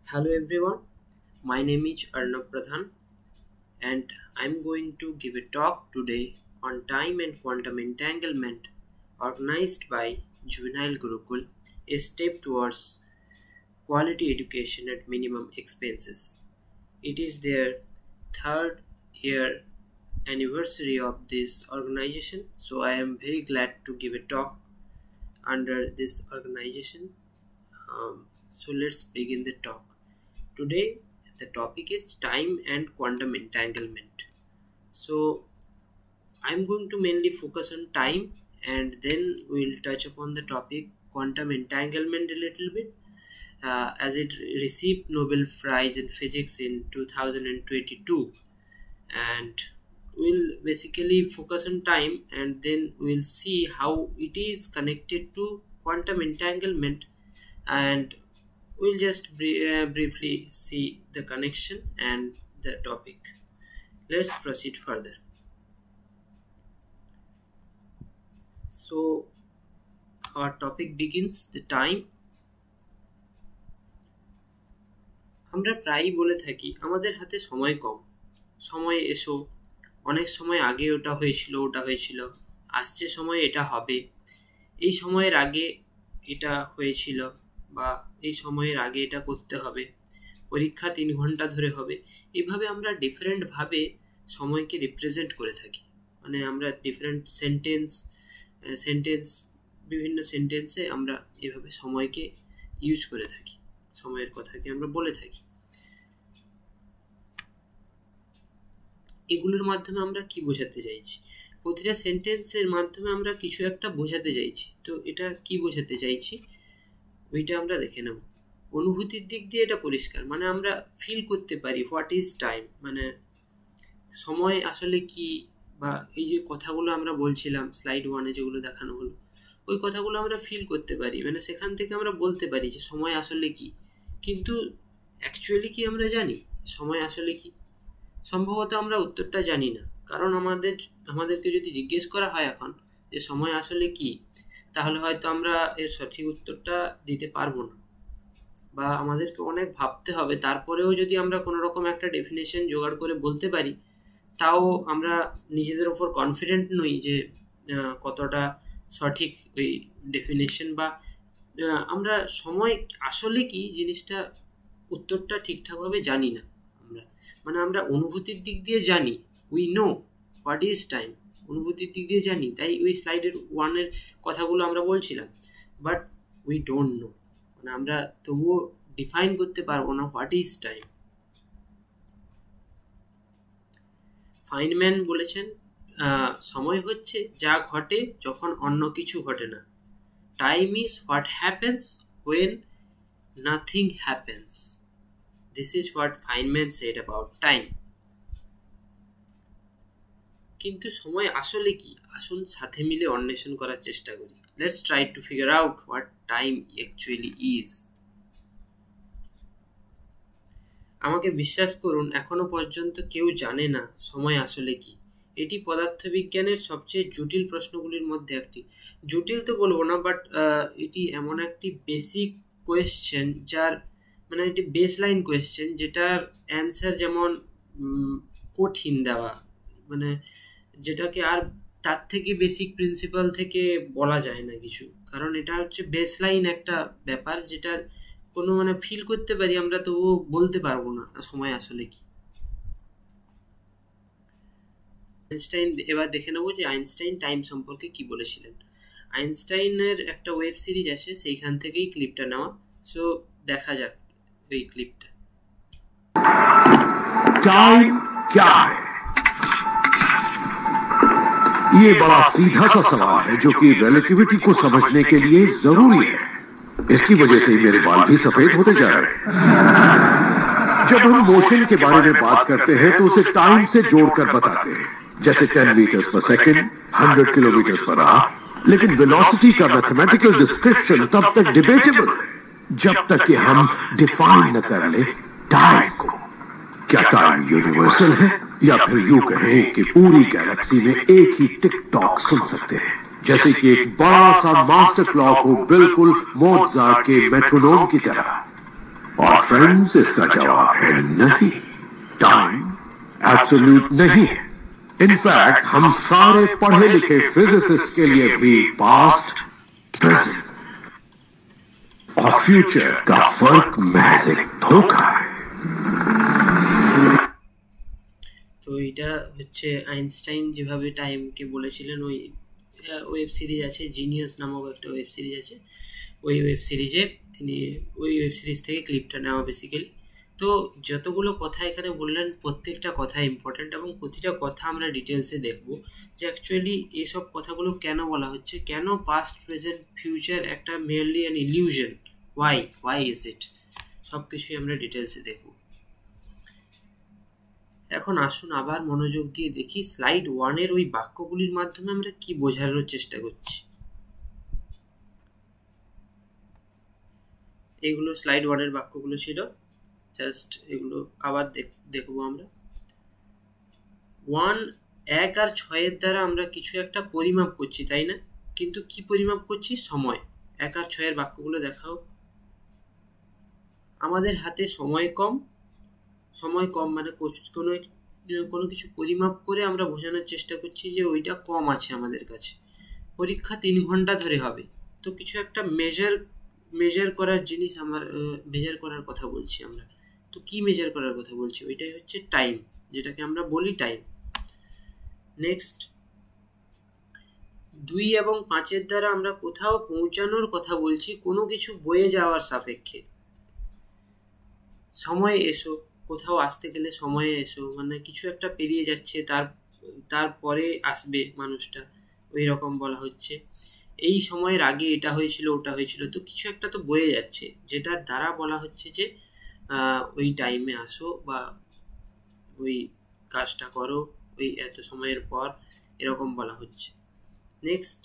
Hello everyone, my name is Arnab Pradhan and I'm going to give a talk today on time and quantum entanglement organized by Juvenile Gurukul, a step towards quality education at minimum expenses. It is their third year anniversary of this organization, so I am very glad to give a talk under this organization. So let's begin the talk. Today the topic is time and quantum entanglement. So I'm going to mainly focus on time and then we'll touch upon the topic quantum entanglement a little bit as it received Nobel Prize in Physics in 2022, and we'll basically focus on time and then we'll see how it is connected to quantum entanglement, and we'll just briefly see the connection and the topic. Let's proceed further. So our topic begins the time. আমরা প্রায়ই বলে থাকি আমাদের হাতে সময় কম, সময় এসো, অনেক সময় আগে ওটা হয়েছিল, আসছে সময় এটা হবে, এই সময়ের আগে এটা হয়েছিল, বা এই সময়ের আগে এটা করতে হবে, পরীক্ষা 3 ঘন্টা ধরে হবে। এইভাবে আমরা ডিফারেন্ট ভাবে সময়কে রিপ্রেজেন্ট করে থাকি, মানে আমরা ডিফারেন্ট সেন্টেন্স বিভিন্ন সেন্টেন্সে আমরা এভাবে সময়কে ইউজ করে থাকি, সময়ের কথাকে আমরা বলে থাকি। এগুলোর মাধ্যমে আমরা কি বোঝাতে চাইছি? প্রতিটা সেন্টেন্সের মাধ্যমে আমরা কিছু একটা বোঝাতে চাইছি। তো এটা কি বোঝাতে চাইছি ওইটা আমরা দেখে নেব। অনুভূতির দিক দিয়ে এটা পরিষ্কার, মানে আমরা ফিল করতে পারি হোয়াট ইজ টাইম, মানে সময় আসলে কি, বা এই যে কথাগুলো আমরা বলছিলাম স্লাইড 1-এ যেগুলো দেখানো হলো, ওই কথাগুলো আমরা ফিল করতে পারি, মানে সেখান থেকে আমরা বলতে পারি যে সময় আসলে কি। কিন্তু অ্যাকচুয়ালি কি আমরা জানি সময় আসলে কি? সম্ভবত আমরা উত্তরটা জানি না, কারণ আমাদেরকে যদি জিজ্ঞেস করা হয় এখন যে সময় আসলে কি, তাহলে হয়তো আমরা এর সঠিক উত্তরটা দিতে পারবো না, বা আমাদেরকে অনেক ভাবতে হবে। তারপরেও যদি আমরা কোনো রকম একটা ডেফিনেশন জোগাড় করে বলতে পারি, তাও আমরা নিজেদের ওপর কনফিডেন্ট নই যে কতটা সঠিক ওই ডেফিনেশন, বা আমরা সময় আসলে কি জিনিসটা উত্তরটা ঠিকঠাকভাবে জানি না। মানে আমরা অনুভূতির দিক দিয়ে জানি, we know what is time, অনুভূতির দিক দিয়ে জানি, তাই ওই স্লাইডের 1-এর কথাগুলো আমরা বলছিলাম, বাট উই ডোন্ট নো, মানে আমরা তবুও ডিফাইন করতে পারবো না হোয়াট ইজ টাইম। ফাইনম্যান বলেছেন সময় হচ্ছে যা ঘটে যখন অন্য কিছু ঘটে না। Time is what happens when nothing happens. This is what Feynman said about time. কিন্তু সময় আসলে কি? আসুন সাথে মিলে অন্বেষণ করার চেষ্টা করি। Let's try to figure out what time actually is. আমাকে বিশ্বাস করুন, এখনো পর্যন্ত কেউ জানে না সময় আসলে কি। এটি পদার্থবিজ্ঞানের সবচেয়ে জটিল প্রশ্নগুলির মধ্যে একটি। জটিল তো বলবো না, বাট এটি এমন একটি বেসিক কোয়েশ্চেন যার মানে এটি বেসলাইন কোয়েশ্চেন, যেটার অ্যান্সার যেমন কঠিন দেওয়া, মানে যেটাকে আর তার থেকে বেসিক প্রিন্সিপাল থেকে বলা যায় না কিছু, কারণ এটা হচ্ছে বেসলাইন একটা ব্যাপার যেটা কোনো মানে ফিল করতে পারি আমরা, তবুও বলতে পারবো না সময় আসলে কি। আইনস্টাইন, এবার দেখে নেবো যে আইনস্টাইন টাইম সম্পর্কে কি বলেছিলেন। আইনস্টাইনের একটা ওয়েব সিরিজ আছে, সেইখান থেকেই ক্লিপটা নেওয়া। সো দেখা যাক এই ক্লিপটা। टाइम क्या है? ये बड़ा सीधा सा सवाल है जो कि रिलेटिविटी को समझने के लिए जरूरी है। इसकी वजह से मेरे बाल भी सफेद होते जा रहे हैं। जब हम मोशन के बारे में बात करते हैं तो उसे टाइम से जोड़कर बताते हैं, जैसे 10 मीटर्स पर सेकंड, 100 किलोमीटर पर आवर। लेकिन वेलोसिटी का मैथमेटिकल डिस्क्रिप्शन तब तक डिबेटेबल है जब तक कि हम डिफाइन न कर ले टाइम को। क्या टाइम यूनिवर्सल है, या फिर यूं कहें कि पूरी गैलेक्सी में एक ही टिक टॉक सुन सकते हैं, जैसे कि एक बड़ा सा मास्टर क्लॉक हो, बिल्कुल मोज़ार्ट के मेट्रोनोम की तरह। और फ्रेंड्स, इसका जवाब है नहीं। टाइम एब्सोल्यूट नहीं है। इनफैक्ट हम सारे पढ़े लिखे फिजिसिस्ट के लिए भी पास्ट, प्रेजेंट और फ्यूचर का फर्क महज एक धोखा है। তো এটা হচ্ছে আইনস্টাইন যেভাবে টাইমকে বলেছিলেন, ওই ওয়েব সিরিজ আছে জিনিয়াস নামক একটা ওয়েব সিরিজ আছে, ওই ওয়েব সিরিজে তিনি ওই ওয়েব সিরিজ থেকে ক্লিপটা নেওয়া বেসিক্যালি। তো যতগুলো কথা এখানে বললেন প্রত্যেকটা কথা ইম্পর্ট্যান্ট এবং প্রতিটা কথা আমরা ডিটেলসে দেখব যে অ্যাকচুয়ালি এইসব কথাগুলো কেন বলা হচ্ছে, কেন পাস্ট প্রেজেন্ট ফিউচার একটা merely an illusion, why is it, সব কিছুই আমরা ডিটেলসে দেখব। এখন আসুন আবার মনোযোগ দিয়ে দেখি স্লাইড 1-এর ওই বাক্যগুলির মাধ্যমে আমরা কি বোঝানোর চেষ্টা করছি। এইগুলো স্লাইড 1-এর বাক্যগুলো ছিল, জাস্ট এগুলো আবার দেখবো আমরা। 1 আর 6-এর দ্বারা আমরা কিছু একটা পরিমাপ করছি, তাই না? কিন্তু কি পরিমাপ করছি? সময়। 1 আর 6-এর বাক্যগুলো দেখাও। আমাদের হাতে সময় কম মানে কোনো কিছু পরিমাপ করে আমরা বোঝানোর চেষ্টা করছি যে ওইটা কম আছে আমাদের কাছে। পরীক্ষা 3 ঘন্টা ধরে হবে, তো কিছু একটা মেজার করার জিনিস মেজার করার কথা বলছি আমরা। তো কি মেজার করার কথা বলছি? ওইটাই হচ্ছে টাইম, যেটাকে আমরা বলি টাইম। নেক্সট, 2 এবং 5-এর দ্বারা আমরা কোথাও পৌঁছানোর কথা বলছি, কোনো কিছু বয়ে যাওয়ার সাপেক্ষে। সময়ে এসো, কোথাও আসতে গেলে সময়ে এসো, মানে কিছু একটা পেরিয়ে যাচ্ছে, তারপরে আসবে মানুষটা, ওই রকম বলা হচ্ছে। এই সময়ের আগে এটা হয়েছিল ওটা হয়েছিল, তো কিছু একটা তো বয়ে যাচ্ছে, যেটার দ্বারা বলা হচ্ছে যে ওই টাইমে আসো বা ওই কাজটা করো ওই এত সময়ের পর, এরকম বলা হচ্ছে। নেক্সট,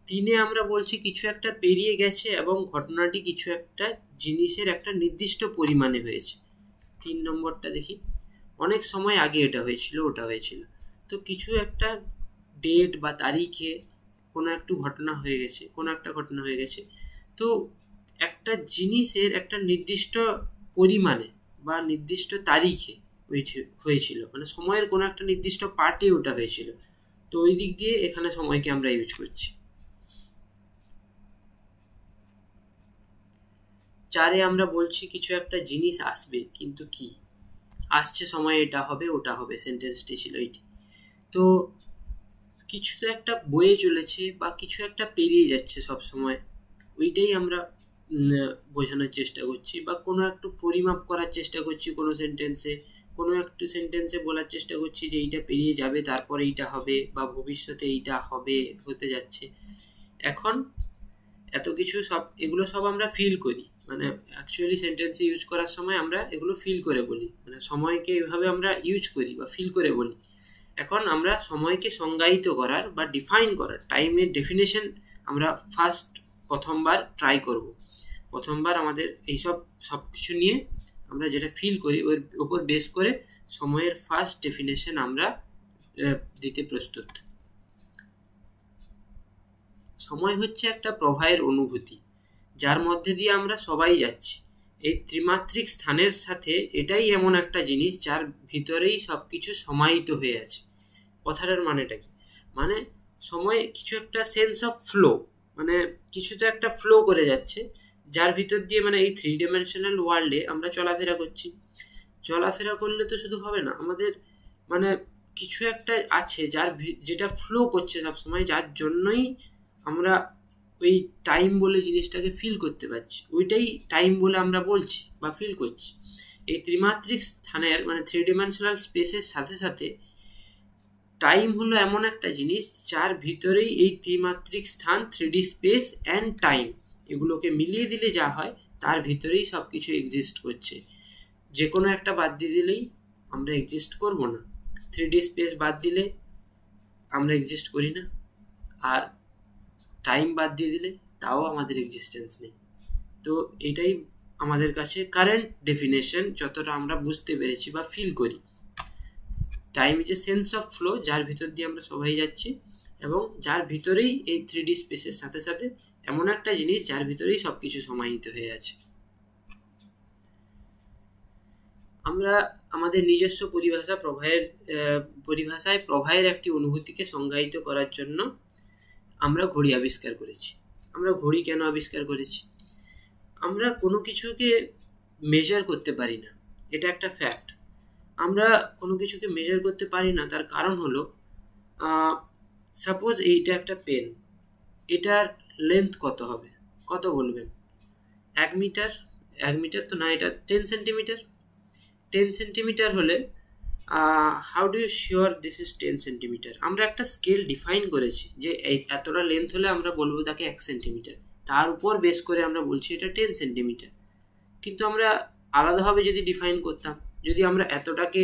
3-এ আমরা বলছি কিছু একটা পেরিয়ে গেছে এবং ঘটনাটি কিছু একটা জিনিসের একটা নির্দিষ্ট পরিমাণে হয়েছে। 3 নম্বরটা দেখি, অনেক সময় আগে এটা হয়েছিল ওটা হয়েছিল, তো কিছু একটা ডেট বা তারিখে কোনো একটা ঘটনা হয়ে গেছে, তো একটা জিনিসের একটা নির্দিষ্ট পরিমাণে বা নির্দিষ্ট তারিখে হয়েছিল, মানে সময়ের কোনো একটা নির্দিষ্ট পার্টে ওটা হয়েছিল, তো ওই দিক দিয়ে এখানে সময়কে আমরা ইউজ করছি। 4-এ আমরা বলছি কিছু একটা জিনিস আসবে, কিন্তু কি আসছে, সময় এটা হবে ওটা হবে, সেন্টেন্সটি ছিল এইটি। তো কিছু তো একটা বয়ে চলেছে বা কিছু একটা পেরিয়ে যাচ্ছে সব সময়, ওইটাই আমরা বোঝানোর চেষ্টা করছি, বা কোনো একটু পরিমাপ করার চেষ্টা করছি কোনো একটু সেন্টেন্সে বলার চেষ্টা করছি যে এইটা পেরিয়ে যাবে, তারপর এইটা হবে, বা ভবিষ্যতে এইটা হতে যাচ্ছে। এখন এত কিছু এগুলো সব আমরা ফিল করি, মানে অ্যাকচুয়ালি সেন্টেন্সে ইউজ করার সময় আমরা এগুলো ফিল করে বলি, মানে সময়কে এভাবে আমরা ইউজ করি বা ফিল করে বলি। এখন আমরা সময়কে সংজ্ঞায়িত করার বা ডিফাইন করার, টাইমের ডেফিনেশন আমরা প্রথমবার ট্রাই করব। প্রথমবার আমাদের এইসব সব কিছু নিয়ে আমরা যেটা ফিল করি ওর উপর বেস করে সময়ের ফার্স্ট ডেফিনেশন আমরা দিতে প্রস্তুত। সময় হচ্ছে একটা প্রবাহের অনুভূতি, যার মধ্যে দিয়ে আমরা সবাই যাচ্ছি। এই ত্রিমাত্রিক স্থানের সাথে এটাই এমন একটা জিনিস যার ভিতরেই সবকিছু সমাহিত হয়ে আছে। কথাটার মানেটা কি? মানে সময় কিছু একটা সেন্স অফ ফ্লো, মানে কিছু তো একটা ফ্লো করে যাচ্ছে, যার ভিতর দিয়ে, মানে এই 3 ডাইমেনশনাল ওয়ার্ল্ডে আমরা চলাফেরা করছি। চলাফেরা করলে তো শুধু হবে না, আমাদের মানে কিছু একটা আছে যেটা ফ্লো করছে সবসময়, যার জন্যই আমরা ওই টাইম বলে জিনিসটাকে ফিল করতে পারছি, ওইটাই টাইম বলে আমরা বলছি বা ফিল করছি। এই ত্রিমাত্রিক স্থানের মানে 3 ডাইমেনশনাল স্পেসের সাথে সাথে টাইম হলো এমন একটা জিনিস যার ভিতরেই এই ত্রিমাত্রিক স্থান, 3D স্পেস অ্যান্ড টাইম, এগুলোকে মিলিয়ে দিলে যা হয় তার ভিতরেই সব কিছু এক্সিস্ট করছে। যে কোনো একটা বাদ দিয়ে দিলেই আমরা এক্সিস্ট করব না, 3D স্পেস বাদ দিলে আমরা এক্সিস্ট করি না, আর টাইম বাদ দিয়ে দিলে তাও আমাদের এক্সিস্টেন্স নেই। তো এটাই আমাদের কাছে কারেন্ট ডেফিনেশন, যতটা আমরা বুঝতে পেরেছি বা ফিল করি। Time is a sense of flow, যার ভিতর দিয়ে আমরা সবাই যাচ্ছি এবং যার ভিতরেই এই 3D স্পেসের সাথে সাথে এমন একটা জিনিস যার ভিতরেই সব কিছু সমাহিত হয়ে আছে। আমরা আমাদের নিজস্ব পরিভাষায় প্রবাহের একটি অনুভূতিকে সংজ্ঞায়িত করার জন্য আমরা ঘড়ি আবিষ্কার করেছি। আমরা ঘড়ি কেন আবিষ্কার করেছি? আমরা কোনো কিছুকে মেজার করতে পারি না, এটা একটা ফ্যাক্ট। আমরা কোনো কিছুকে মেজার করতে পারি না, তার কারণ হলো সাপোজ এইটা একটা পেন, এটার লেন্থ কত হবে? কত বলবেন? 1 মিটার? 1 মিটার তো না, এটা 10 সেন্টিমিটার। 10 সেন্টিমিটার হলে how do you sure this is 10 centimetre? আমরা একটা স্কেল ডিফাইন করেছি যে এতটা লেন্থ হলে আমরা বলবো তাকে 1 সেন্টিমিটার, তার উপর বেস করে আমরা বলছি এটা 10 সেন্টিমিটার। কিন্তু আমরা আলাদাভাবে যদি ডিফাইন করতাম, যদি আমরা এতটাকে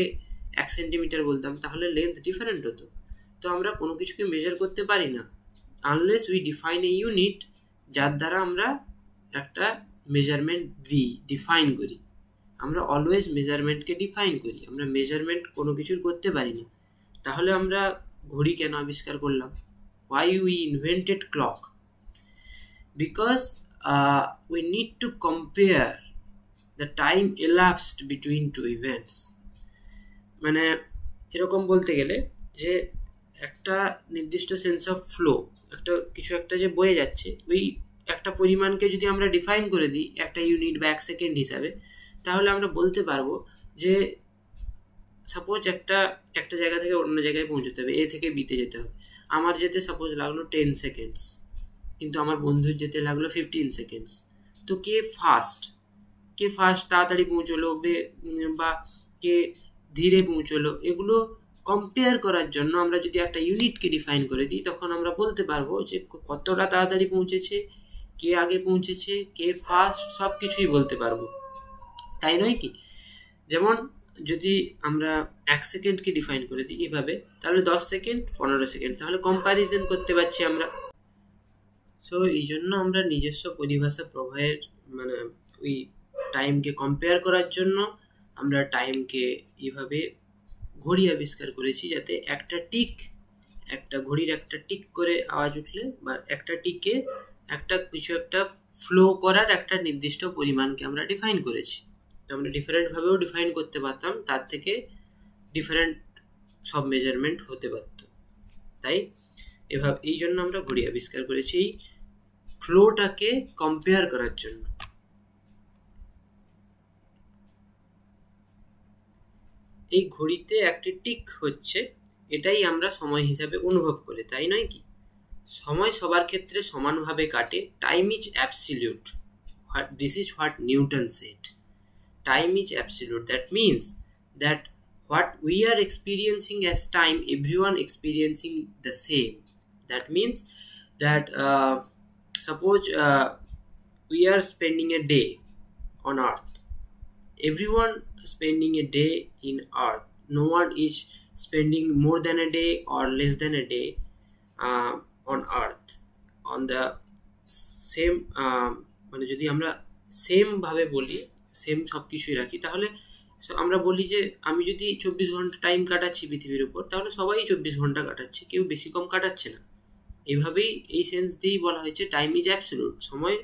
1 সেন্টিমিটার বলতাম, তাহলে লেন্থ ডিফারেন্ট হতো। তো আমরা কোনো কিছুকে মেজার করতে পারি না unless we define a unit, যার দ্বারা আমরা একটা মেজারমেন্ট ডিফাইন করি। আমরা অলওয়েজ মেজারমেন্টকে ডিফাইন করি, আমরা মেজারমেন্ট কোনো কিছুর করতে পারি না। তাহলে আমরা ঘড়ি কেন আবিষ্কার করলাম? Why we invented clock? Because we need to compare the time elapsed between two events. মানে এরকম বলতে গেলে যে একটা নির্দিষ্ট সেন্স অফ ফ্লো, একটা যে বয়ে যাচ্ছে, ওই একটা পরিমাণকে যদি আমরা ডিফাইন করে দিই একটা ইউনিট বা 1 সেকেন্ড হিসাবে, তাহলে আমরা বলতে পারবো যে সাপোজ একটা জায়গা থেকে অন্য জায়গায় পৌঁছতে হবে, এ থেকে বিতে যেতে হবে। আমার যেতে সাপোজ লাগলো 10 সেকেন্ডস, কিন্তু আমার বন্ধুর যেতে লাগলো 15 সেকেন্ডস। তো কে ফার্স্ট তাড়াতাড়ি পৌঁছলো বা কে ধীরে পৌঁছলো, এগুলো কম্পেয়ার করার জন্য আমরা যদি একটা ইউনিটকে ডিফাইন করে দিই, তখন আমরা বলতে পারবো যে কতটা তাড়াতাড়ি পৌঁছেছে, কে আগে পৌঁছেছে, কে ফার্স্ট, সব কিছুই বলতে পারবো, তাই নয় কি? যেমন যদি আমরা 1 সেকেন্ডকে ডিফাইন করে দিই এভাবে, তাহলে 10 সেকেন্ড, 15 সেকেন্ড, তাহলে কম্প্যারিজন করতে পারছি আমরা। সো এই জন্য আমরা নিজস্ব পরিভাষা প্রবাহের মানে ওই টাইমকে কম্পেয়ার করার জন্য আমরা টাইমকে এইভাবে ঘড়ি আবিষ্কার করেছি, যাতে একটা ঘড়ির একটা টিক করে আওয়াজ উঠলে বা একটা টিকে কিছু একটা ফ্লো করার একটা নির্দিষ্ট পরিমাণকে আমরা ডিফাইন করেছি। তো আমরা ডিফারেন্টভাবেও ডিফাইন করতে পারতাম, তার থেকে ডিফারেন্ট সব মেজারমেন্ট হতে পারত। তাই এই জন্য আমরা ঘড়ি আবিষ্কার করেছি, এই ফ্লোটাকে কম্পেয়ার করার জন্য। এই ঘড়িতে একটি টিক হচ্ছে, এটাই আমরা সময় হিসাবে অনুভব করি, তাই নয় কি? সময় সবার ক্ষেত্রে সমানভাবে কাটে। Time is absolute. This is what Newton said. Time is absolute. That means that what we are experiencing as time, everyone experiencing the same. That means that suppose we are spending a day on earth, everyone spending a day in earth, no one is spending more than a day or less than a day on earth on the same মানে যদি আমরা same ভাবে বলি, same সব কিছুই রাখি, তাহলে আমরা বলি যে আমি যদি 24 ঘন্টা টাইম কাটাচ্ছি পৃথিবীর উপর, তাহলে সবাই 24 ঘন্টা কাটাচ্ছে, কেউ বেশি কম কাটাচ্ছে না। এইভাবেই এই সেন্স দিয়েই বলা হয়েছে টাইম ইজ অ্যাবসলিউট। সময়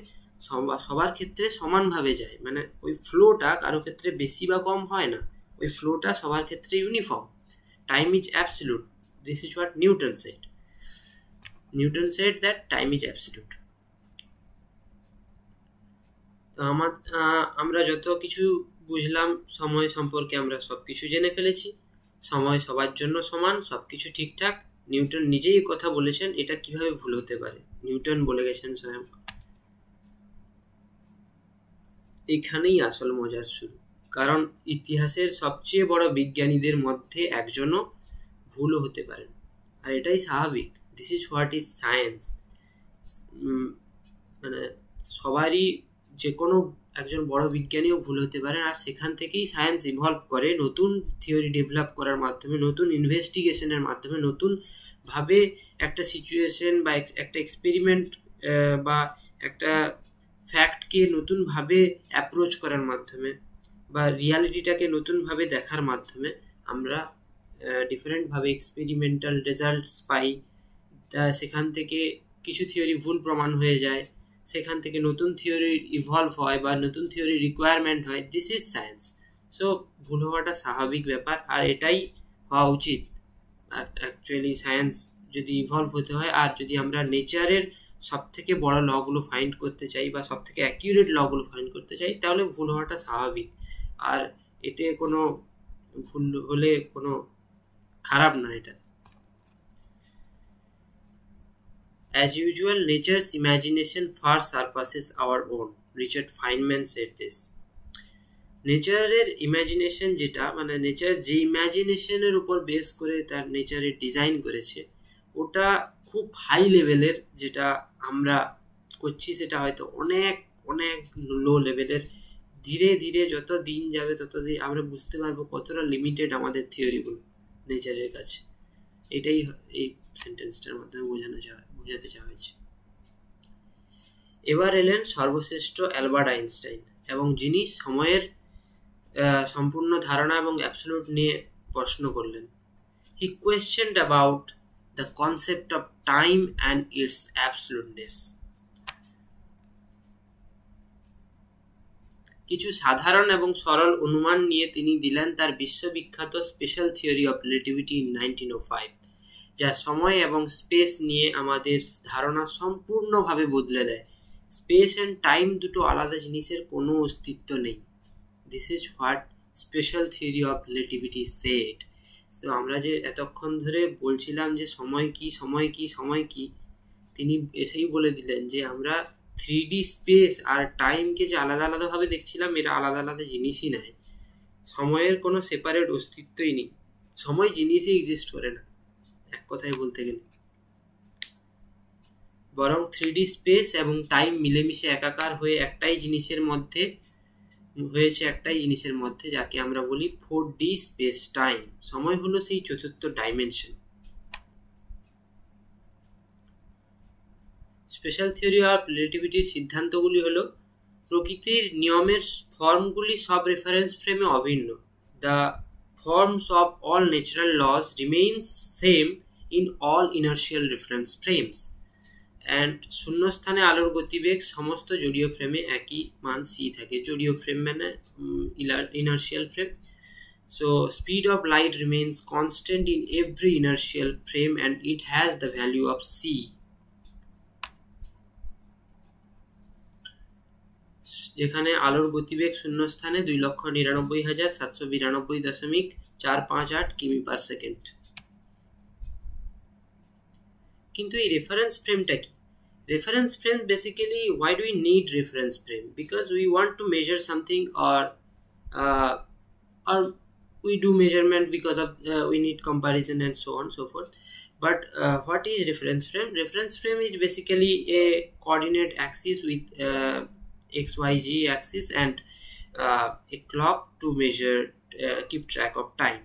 সবার ক্ষেত্রে সমানভাবে যায়, মানে ওই ফ্লোটা কারো ক্ষেত্রে বেশি বা কম হয় না, ওই ফ্লোটা সবার ক্ষেত্রে uniform. Time is absolute. This is what Newton said. Newton said that time is absolute. তো আমরা যত কিছু বুঝলাম সময় সম্পর্কে, আমরা সব কিছু জেনে ফেলেছি। সময় সবার জন্য সমান, সব কিছু ঠিকঠাক। নিউটন নিজেই কথা বলেছেন, এটা কিভাবে ভুল হতে পারে? নিউটন বলে গেছেন স্বয়ং। এখানেই আসল মজার শুরু, কারণ ইতিহাসের সবচেয়ে বড় বিজ্ঞানীদের মধ্যে একজনও ভুলও হতে পারেন, আর এটাই স্বাভাবিক। This is what is science. মানে সবারই, যে কোনো একজন বড় বিজ্ঞানীও ভুল হতে পারেন, আর সেখান থেকেই সায়েন্স ইভলভ করে, নতুন থিওরি ডেভেলপ করার মাধ্যমে, নতুন ইনভেস্টিগেশনের মাধ্যমে, নতুনভাবে একটা সিচুয়েশন বা একটা এক্সপেরিমেন্ট বা একটা ফ্যাক্টকে নতুনভাবে অ্যাপ্রোচ করার মাধ্যমে বা রিয়ালিটিটাকে নতুনভাবে দেখার মাধ্যমে আমরা ডিফারেন্টভাবে এক্সপেরিমেন্টাল রেজাল্টস পাই। সেখান থেকে কিছু থিওরি ভুল প্রমাণ হয়ে যায়, সেখান থেকে নতুন থিওরি ইভলভ হয় বা নতুন থিওরি রিকোয়ারমেন্ট হয়। This is science. সো ভুল হওয়াটা স্বাভাবিক ব্যাপার, আর এটাই হওয়া উচিত। আর অ্যাকচুয়ালি সায়েন্স যদি ইভলভ হতে হয়, আর যদি আমরা নেচারের সব থেকে বড় লগুলো ফাইন্ড করতে চাই বা সব থেকে অ্যাকিউরেট লগুলো ফাইন্ড করতে চাই, তাহলে ভুল হওয়াটা স্বাভাবিক। আর এতে কোনো ভুল হলে কোনো খারাপ না এটা। As usual, nature's imagination far surpasses our own. Richard Feynman said this. নেচারের ইমাজিনেশন যেটা, মানে নেচার যে ইমাজিনেশনের উপর বেস করে তার নেচারের ডিজাইন করেছে, ওটা খুব হাই লেভেলের। যেটা আমরা করছি সেটা হয়তো অনেক অনেক লো লেভেলের। ধীরে ধীরে যত দিন যাবে তত দিন আমরা বুঝতে পারবো কতটা লিমিটেড আমাদের থিওরিগুলো নেচারের কাছে। এটাই এই সেন্টেন্সটার মাধ্যমে বোঝাতে চাওয়া হয়েছে। এবার এলেন সর্বশ্রেষ্ঠ অ্যালবার্ট আইনস্টাইন, এবং যিনি সময়ের সম্পূর্ণ ধারণা এবং অ্যাবসলিউট নিয়ে প্রশ্ন করলেন। He questioned about the concept of time and its absoluteness. কিছু সাধারণ এবং সরল অনুমান নিয়ে তিনি দিলেন তার বিশ্ববিখ্যাত special theory of relativity in 1905, যা সময় এবং স্পেস নিয়ে আমাদের ধারণা সম্পূর্ণভাবে বদলে দেয়। স্পেস অ্যান্ড টাইম দুটো আলাদা জিনিসের কোনো অস্তিত্ব নেই। This is what special theory of relativity said. তো আমরা যে এতক্ষণ ধরে বলছিলাম যে সময় কি সময় কি সময় কি, তিনি এসেই বলে দিলেন যে আমরা 3D স্পেস আর টাইমকে যে আলাদা আলাদাভাবে দেখছিলাম, এরা আলাদা আলাদা জিনিসই নয়। সময়ের কোনো সেপারেট অস্তিত্বই নেই, সময় জিনিসই এক্সিস্ট করে না এক কথায় বলতে গেলে। বরং 3D স্পেস এবং টাইম মিলেমিশে একাকার হয়ে একটাই জিনিসের মধ্যে যাকে আমরা বলি 4D স্পেস টাইম। সময় হলো সেই চতুর্থ ডাইমেনশন। স্পেশাল থিওরি অফ রিলেটিভিটির সিদ্ধান্তগুলি হলো, প্রকৃতির নিয়মের ফর্মগুলি সব রেফারেন্স ফ্রেমে অভিন্ন। The forms of all natural laws remains same in all inertial reference frames, and শূন্যস্থানে আলোর গতিবেগ সমস্ত জড়ীয় ফ্রেমে একই মান c থাকে। জড়ীয় ফ্রেম মানে inertial frame. So speed of light remains constant in every inertial frame and it has the value of c. যেখানে আলোর গতিবেগ শূন্যস্থানে 2,99,792.458 কিমি পার সেকেন্ড। কিন্তু এই রেফারেন্স ফ্রেমটা কি? Reference frame basically, why do we need reference frame? Because we want to measure something, or we do measurement because of we need comparison and so on and so forth. But what is reference frame? Reference frame is basically a coordinate axis with xyz axis and a clock to measure keep track of time.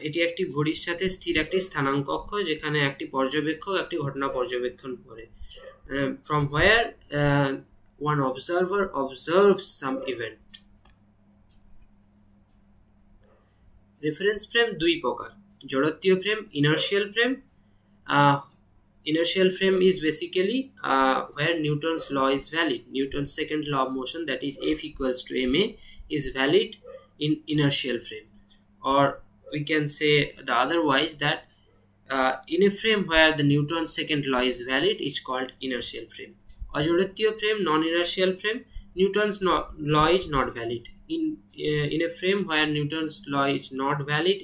এটি একটি ঘড়ির সাথে স্থির একটি স্থানাঙ্ক অক্ষ, যেখানে একটি পর্যবেক্ষক একটি ঘটনা পর্যবেক্ষণ করে, from where one observer observes some event. Reference frame দুই প্রকার: জড়ত্বীয় frame, inertial frame. Inertial frame is basically where Newton's law is valid. Newton's second law of motion, that is F equals to ma, is valid in inertial frame. Or we can say the otherwise that in a frame where the Newton's second law is valid, it's called inertial frame. অজড়ত্বীয় frame, non-inertial frame, Newton's law is not valid. In a frame where Newton's law is not valid,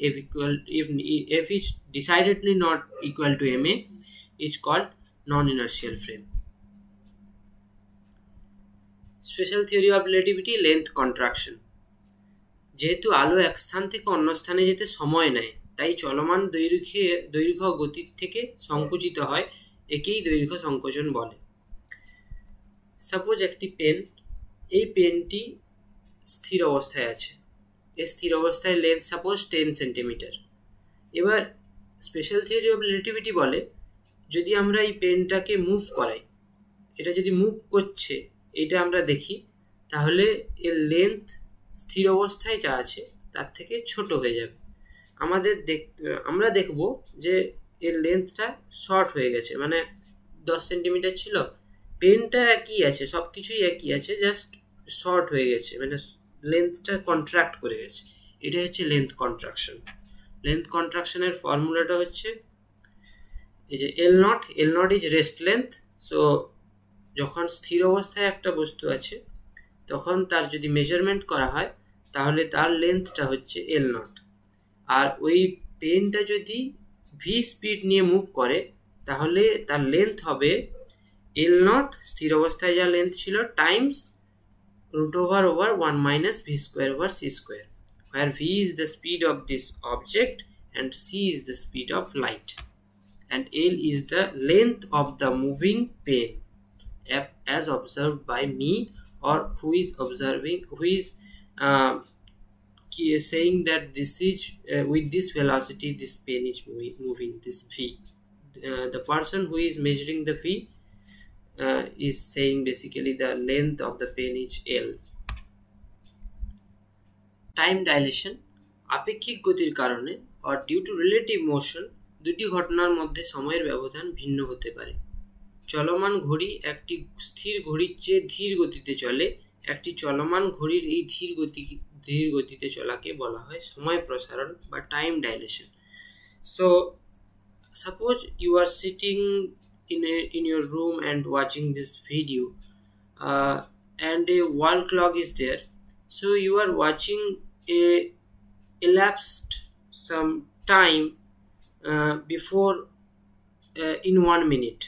if is decidedly not equal to ma, is called non-inertial frame. Special theory of relativity, length contraction. যেহেতু আলো এক স্থান থেকে অন্য স্থানে যেতে সময় নেয়, তাই চলমান দৈর্ঘ্য গতির থেকে সংকুচিত হয়, একেই দৈর্ঘ্য সংকোচন বলে। সাপোজ একটি পেন, এই পেনটি স্থির অবস্থায় আছে, এই স্থির অবস্থায় লেন্থ সাপোজ 10 সেন্টিমিটার। এবার স্পেশাল থিওরি অফ রিলেটিভিটি বলে, যদি আমরা এই পেনটাকে মুভ করাই, এটা যদি মুভ করছে, এটা আমরা দেখি, তাহলে এর লেন্থ স্থির অবস্থায় যা আছে তার থেকে ছোট হয়ে যাবে। আমরা দেখব যে এর লেন্থটা শর্ট হয়ে গেছে, মানে 10 সেন্টিমিটার ছিল, পেনটা একই আছে, সব কিছুই একই আছে, জাস্ট শর্ট হয়ে গেছে, মানে লেন্থটা কন্ট্রাক্ট করে গেছে, এটা হচ্ছে লেন্থ কন্ট্রাকশন। লেন্থ কন্ট্রাকশনের ফর্মুলাটা হচ্ছে এই যে L naught is rest length. So যখন স্থির অবস্থায় একটা বস্তু আছে তখন তার যদি মেজারমেন্ট করা হয় তাহলে তার লেন্থটা হচ্ছে এল নট। আর ওই পেনটা যদি ভি স্পিড নিয়ে মুভ করে তাহলে তার লেন্থ হবে এল নট, স্থির অবস্থায় যা লেন্থ ছিল, Times √/over 1 minus v square over c square, where v is the speed of this object and c is the speed of light and L is the length of the moving pen as observed by me, or who is saying that this is with this velocity this pen is moving this v. The person who is measuring the v is saying basically the length of the pen is L. Time dilation আপেক্ষিক গতির কারণে or due to relative motion দুটি ঘটনার মধ্যে সময়ের ব্যবধান ভিন্ন হতে পারে। চলমান ঘড়ি একটি স্থির ঘড়ির চেয়ে ধীর গতিতে চলে। একটি চলমান ঘড়ির এই ধীর গতিতে চলাকে বলা হয় সময় প্রসারণ বা time dilation. So suppose you are sitting in your room and watching this video and a wall clock is there, so you are watching a elapsed some time before in 1 minute.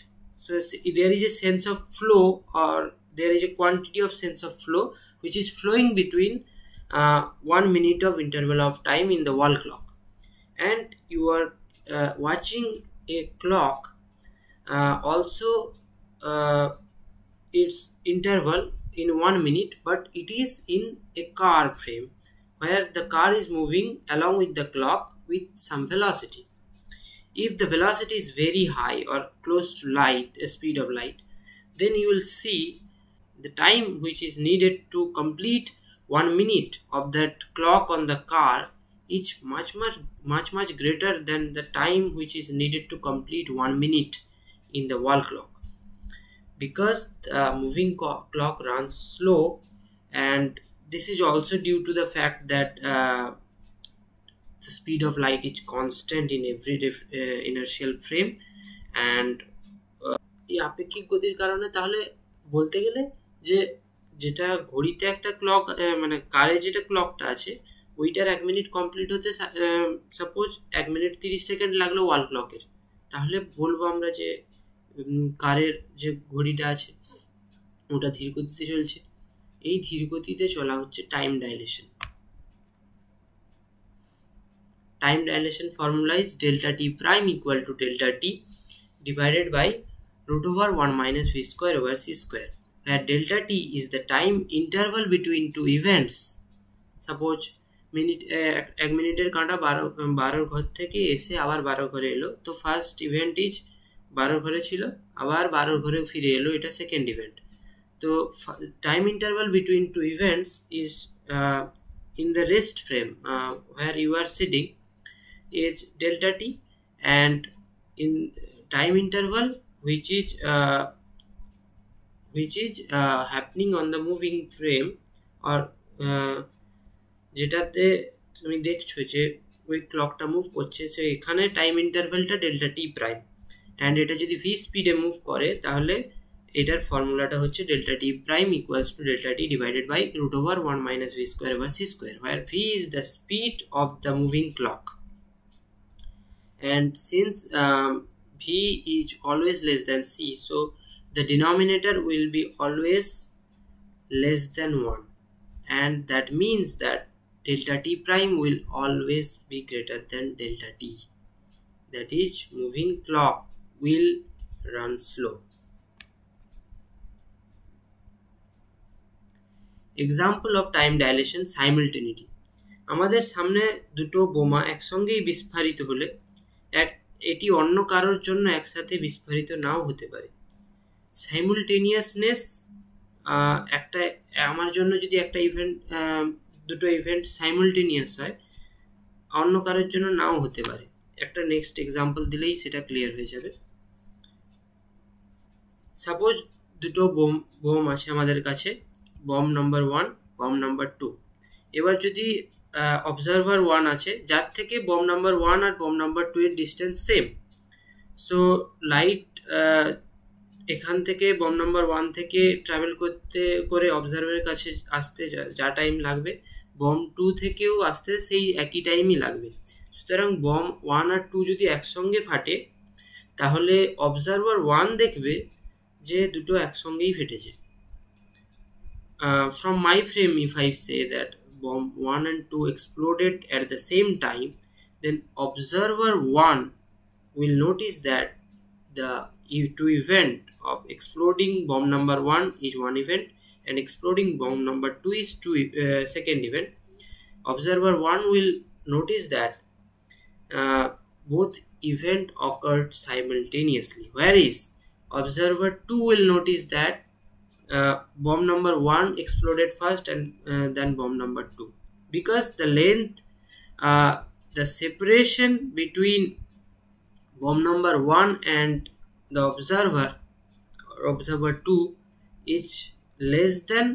So there is a sense of flow, or there is a quantity of sense of flow which is flowing between 1 minute of interval of time in the wall clock, and you are watching a clock also its interval in 1 minute, but it is in a car frame where the car is moving along with the clock with some velocity. If the velocity is very high or close to light, a speed of light, then you will see the time which is needed to complete 1 minute of that clock on the car is much greater than the time which is needed to complete 1 minute in the wall clock, because the moving clock runs slow, and this is also due to the fact that the speed of light is constant in every inertial frame. And এই আপেক্ষিক গতির কারণে তাহলে বলতে গেলে যে যেটা ঘড়িতে একটা ক্লক মানে কারে যেটা ক্লকটা আছে ওইটার 1 মিনিট কমপ্লিট হতে সাপোজ 1 মিনিট 30 সেকেন্ড লাগলো ওয়াল ক্লকের, তাহলে বলবো আমরা যে কারের যে ঘড়িটা আছে ওটা ধীর গতিতে চলছে। এই ধীর গতিতে চলা হচ্ছে time dilation. Time dilation formula is delta t prime equal to delta t divided by √1 minus v square over c square, where delta t is the time interval between two events. Suppose এক মিনিটের কাঁটা 12 ঘর থেকে এসে আবার 12 ঘরে এলো, তো ফার্স্ট ইভেন্ট ইজ 12 ঘরে ছিল, আবার 12 ঘরে ফিরে এলো, এটা সেকেন্ড ইভেন্ট। তো time interval between two events is in the rest frame where you are sitting is delta t, and in time interval which is happening on the moving frame, or যেটাতে তুমি দেখছো যে ওই ক্লকটা move করছে, so এখানে time ইন্টারভ্যালটা delta T prime, and এটা যদি ভি স্পিডে মুভ করে তাহলে এটার ফর্মুলাটা হচ্ছে delta T prime equals to delta T divided by √1 minus v square over c square, where v is the speed of the moving clock. And since v is always less than c, so the denominator will be always less than 1, and that means that delta t prime will always be greater than delta t. That is, moving clock will run slow. Example of time dilation simultaneity. আমাদের সামনে দুটো বোমা একসঙ্গেই বিস্ফোরিত হলে এটি অন্য কারোর জন্য একসাথে বিস্ফোরিত নাও হতে পারে। সাইমুলটেনিয়াসনেস একটা আমার জন্য যদি একটা ইভেন্ট দুটো ইভেন্ট সাইমুলটেনিয়াস হয়, অন্য কারোর জন্য নাও হতে পারে। একটা নেক্সট এক্সাম্পল দিলেই সেটা ক্লিয়ার হয়ে যাবে। সাপোজ দুটো বোম আছে আমাদের কাছে, বম নাম্বার 1, বম নাম্বার 2, এবার যদি অবজারভার 1 আছে যার থেকে বম নাম্বার 1 আর বম নাম্বার 2 এর ডিস্টেন্স সেম, সো লাইট এখান থেকে বম নাম্বার 1 থেকে ট্রাভেল করে অবজারভারের কাছে আসতে যা টাইম লাগবে, বম 2 থেকেও আসতে সেই একই টাইমই লাগবে। সুতরাং বম 1 আর 2 যদি একসঙ্গে ফাটে তাহলে অবজারভার 1 দেখবে যে দুটো একসঙ্গেই ফেটেছে। From my frame, if I say that bomb 1 and 2 exploded at the same time, then observer 1 will notice that the two event of exploding bomb number 1 is one event and exploding bomb number 2 is second event. Observer 1 will notice that both event occurred simultaneously, whereas observer 2 will notice that bomb number 1 exploded first and then bomb number 2, because the length, the separation between bomb number 1 and the observer 2 is less than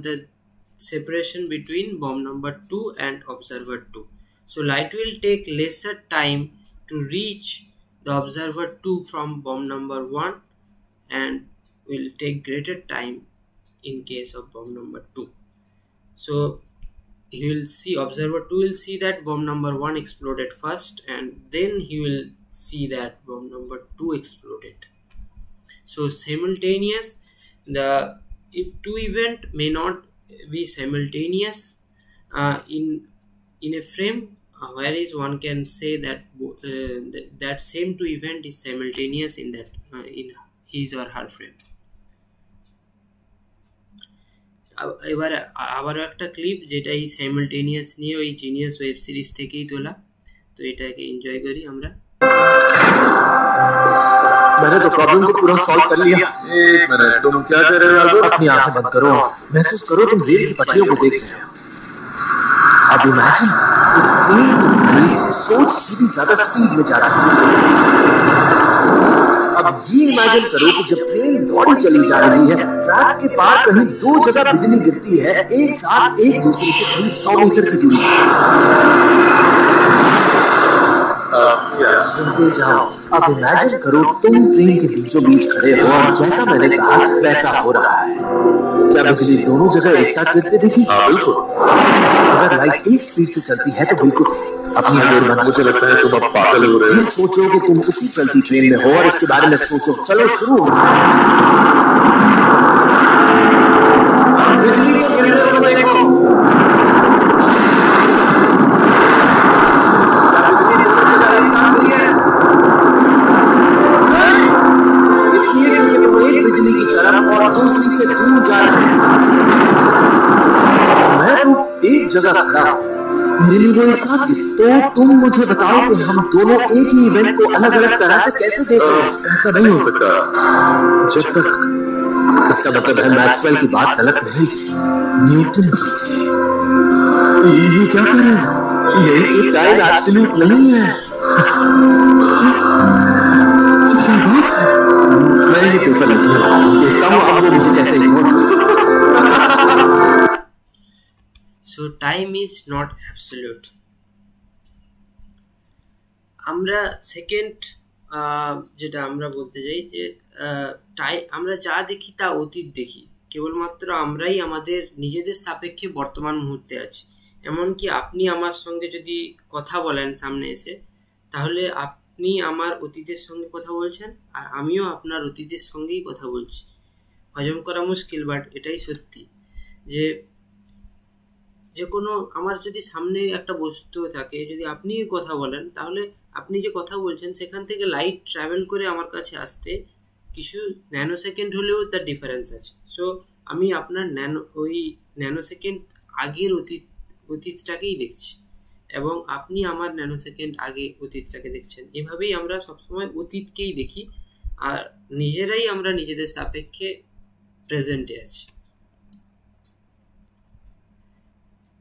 the separation between bomb number 2 and observer 2. So light will take lesser time to reach the observer 2 from bomb number 1 and will take greater time in case of bomb number 2. So he will see, observer 2 will see that bomb number 1 exploded first and then he will see that bomb number 2 exploded. So simultaneous, the two event may not be simultaneous in a frame, whereas one can say that that same two event is simultaneous in that in his or her frame. এবার আবারও একটা clip যেটা এই simultaneous নিয়ে ওই genius web series থেকেই তোলা, তো এটাকে এনজয় করি আমরা। मैंने तो प्रॉब्लम को पूरा सॉल्व कर लिया। एक मिनट, तुम क्या कर रहे हो? अपनी आंखें बंद करो, महसूस करो तुम रेल की पटरियों को देख रहे हो। अब इमेजिन एक ट्रेन सोच से भी ज्यादा स्पीड में जा रही है। अब ये इमेजिन करो कि जब ट्रेन दौड़ी चली जा रही है, ट्रैक के पार कहीं दो जगह बिजली गिरती है, एक साथ एक दूसरे से करीब 100 मीटर की दूरी। सुनते जाओ। अब इमेजिन करो तुम ट्रेन के बीचों बीच खड़े हो और जैसा मैंने कहा वैसा हो रहा है। क्या बिजली दोनों जगह एक साथ गिरती दिखी? बिल्कुल। अगर लाइट एक स्पीड से चलती है तो बिल्कुल। अपनी आंखें बंद, मुझे लगता है तुम अब पागल हो रहे हो। सोचो कि तुम उसी चलती ट्रेन में हो और इसके बारे में सोचो। चलो शुरू हो। बिजली को गिरते हुए देखो। बिजली की तरफ और दूसरी से दूर जा रहे हैं। मैं तो एक जगह खड़ा हूं, मेरे लिए वो एक साथ गिरे। तो तुम मुझे बताओ कि हम दोनों एक ही इवेंट को अलग अलग तरह से कैसे देख रहे हैं? ऐसा नहीं हो सकता जब तक, इसका मतलब है मैक्सवेल की बात गलत नहीं थी, न्यूटन की थी। ये क्या कर रहे हो? ये टाइम एब्सोल्यूट नहीं है। क्या बात है? मैं ये पेपर देखता हूँ, अब वो मुझे कैसे इग्नोर कर। So time is not absolute. আমরা সেকেন্ড যেটা আমরা বলতে চাই যে আমরা যা দেখি তা অতীত দেখি, কেবলমাত্র আমরাই আমাদের নিজেদের সাপেক্ষে বর্তমান মুহূর্তে আছি। এমনকি আপনি আমার সঙ্গে যদি কথা বলেন সামনে এসে, তাহলে আপনি আমার অতীতের সঙ্গে কথা বলছেন আর আমিও আপনার অতীতের সঙ্গেই কথা বলছি। হজম করা মুশকিল, বাট এটাই সত্যি যে কোনো আমার যদি সামনে একটা বস্তু থাকে, যদি আপনি কথা বলেন, তাহলে আপনি যে কথা বলছেন সেখান থেকে লাইট ট্রাভেল করে আমার কাছে আসতে কিছু ন্যানো সেকেন্ড হলেও তার ডিফারেন্স আছে। সো আমি আপনার ওই ন্যানো সেকেন্ড আগের অতীতটাকেই দেখছি এবং আপনি আমার ন্যানো সেকেন্ড আগে অতীতটাকে দেখছেন। এভাবেই আমরা সবসময় অতীতকেই দেখি আর নিজেরাই আমরা নিজেদের সাপেক্ষে প্রেজেন্টে আছি।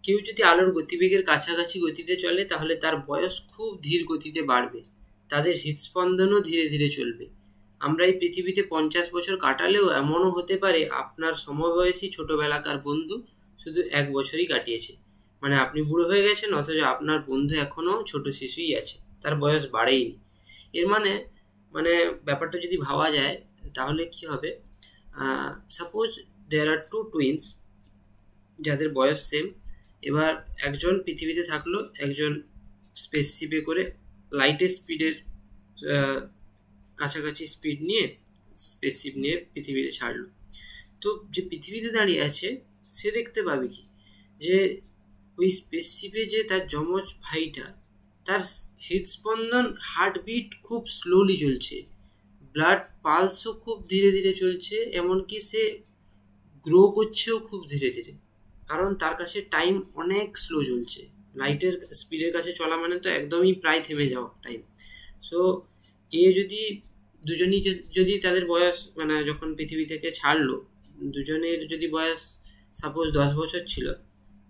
কেউ যদি আলোর গতিবেগের কাছাকাছি গতিতে চলে তাহলে তার বয়স খুব ধীর গতিতে বাড়বে, তাদের হৃদস্পন্দনও ধীরে ধীরে চলবে। আমরা এই পৃথিবীতে 50 বছর কাটালেও এমনও হতে পারে আপনার সমবয়সী ছোটবেলাকার বন্ধু শুধু 1 বছরই কাটিয়েছে। মানে আপনি বুড়ো হয়ে গেছেন, অথচ আপনার বন্ধু এখনো ছোট শিশুই আছে, তার বয়স বাড়েইনি। এর মানে ব্যাপারটা যদি ভাবা যায় তাহলে কি হবে, সাপোজ দেয়ার আর 2 টুইন্স যাদের বয়স সেম। এবার একজন পৃথিবীতে থাকলো, একজন স্পেসশিপে করে লাইটের স্পিডের কাছাকাছি স্পিড নিয়ে স্পেসশিপ নিয়ে পৃথিবীতে ছাড়লো। তো যে পৃথিবীতে দাঁড়িয়ে আছে সে দেখতে পাবে কি, যে ওই স্পেসশিপে যে তার যমজ ভাইটা, তার হৃদস্পন্দন হার্টবিট খুব স্লোলি চলছে, ব্লাড পালসও খুব ধীরে ধীরে চলছে, এমনকি সে গ্রো করছেও খুব ধীরে ধীরে, কারণ তার কাছে টাইম অনেক স্লো চলছে। লাইটের স্পিডের কাছে চলা মানে তো একদমই প্রায় থেমে যাওয়া টাইম। সো দুজনই যদি তাদের বয়স যখন পৃথিবী থেকে ছাড়লো, দুজনের যদি বয়স সাপোজ 10 বছর ছিল,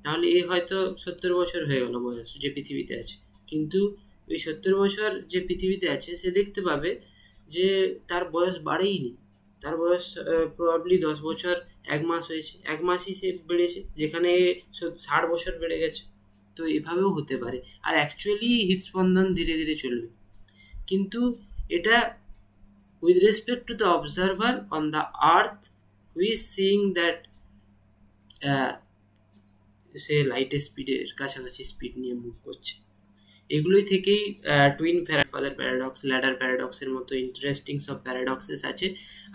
তাহলে হয়তো 70 বছর হয়ে গেল বয়স যে পৃথিবীতে আছে। কিন্তু ওই 70 বছর যে পৃথিবীতে আছে সে দেখতে পাবে যে তার বয়স বাড়েইনি, তার বয়স প্রবাবলি 10 বছর 1 মাস হয়েছে, 1 মাসই সে বেড়েছে, যেখানে 60 বছর বেড়ে গেছে। তো এভাবেও হতে পারে। আর অ্যাকচুয়ালি হৃদস্পন্দন ধীরে ধীরে চলবে, কিন্তু এটা with respect to the observer on the earth who is seeing that সে লাইটের স্পিডের কাছাকাছি স্পিড নিয়ে মুভ করছে। এগুলোই থেকেই টুইন ফাদার প্যারাডক্স, ল্যাডার প্যারাডক্সের মতো ইন্টারেস্টিং সব প্যারাডক্সেস আছে,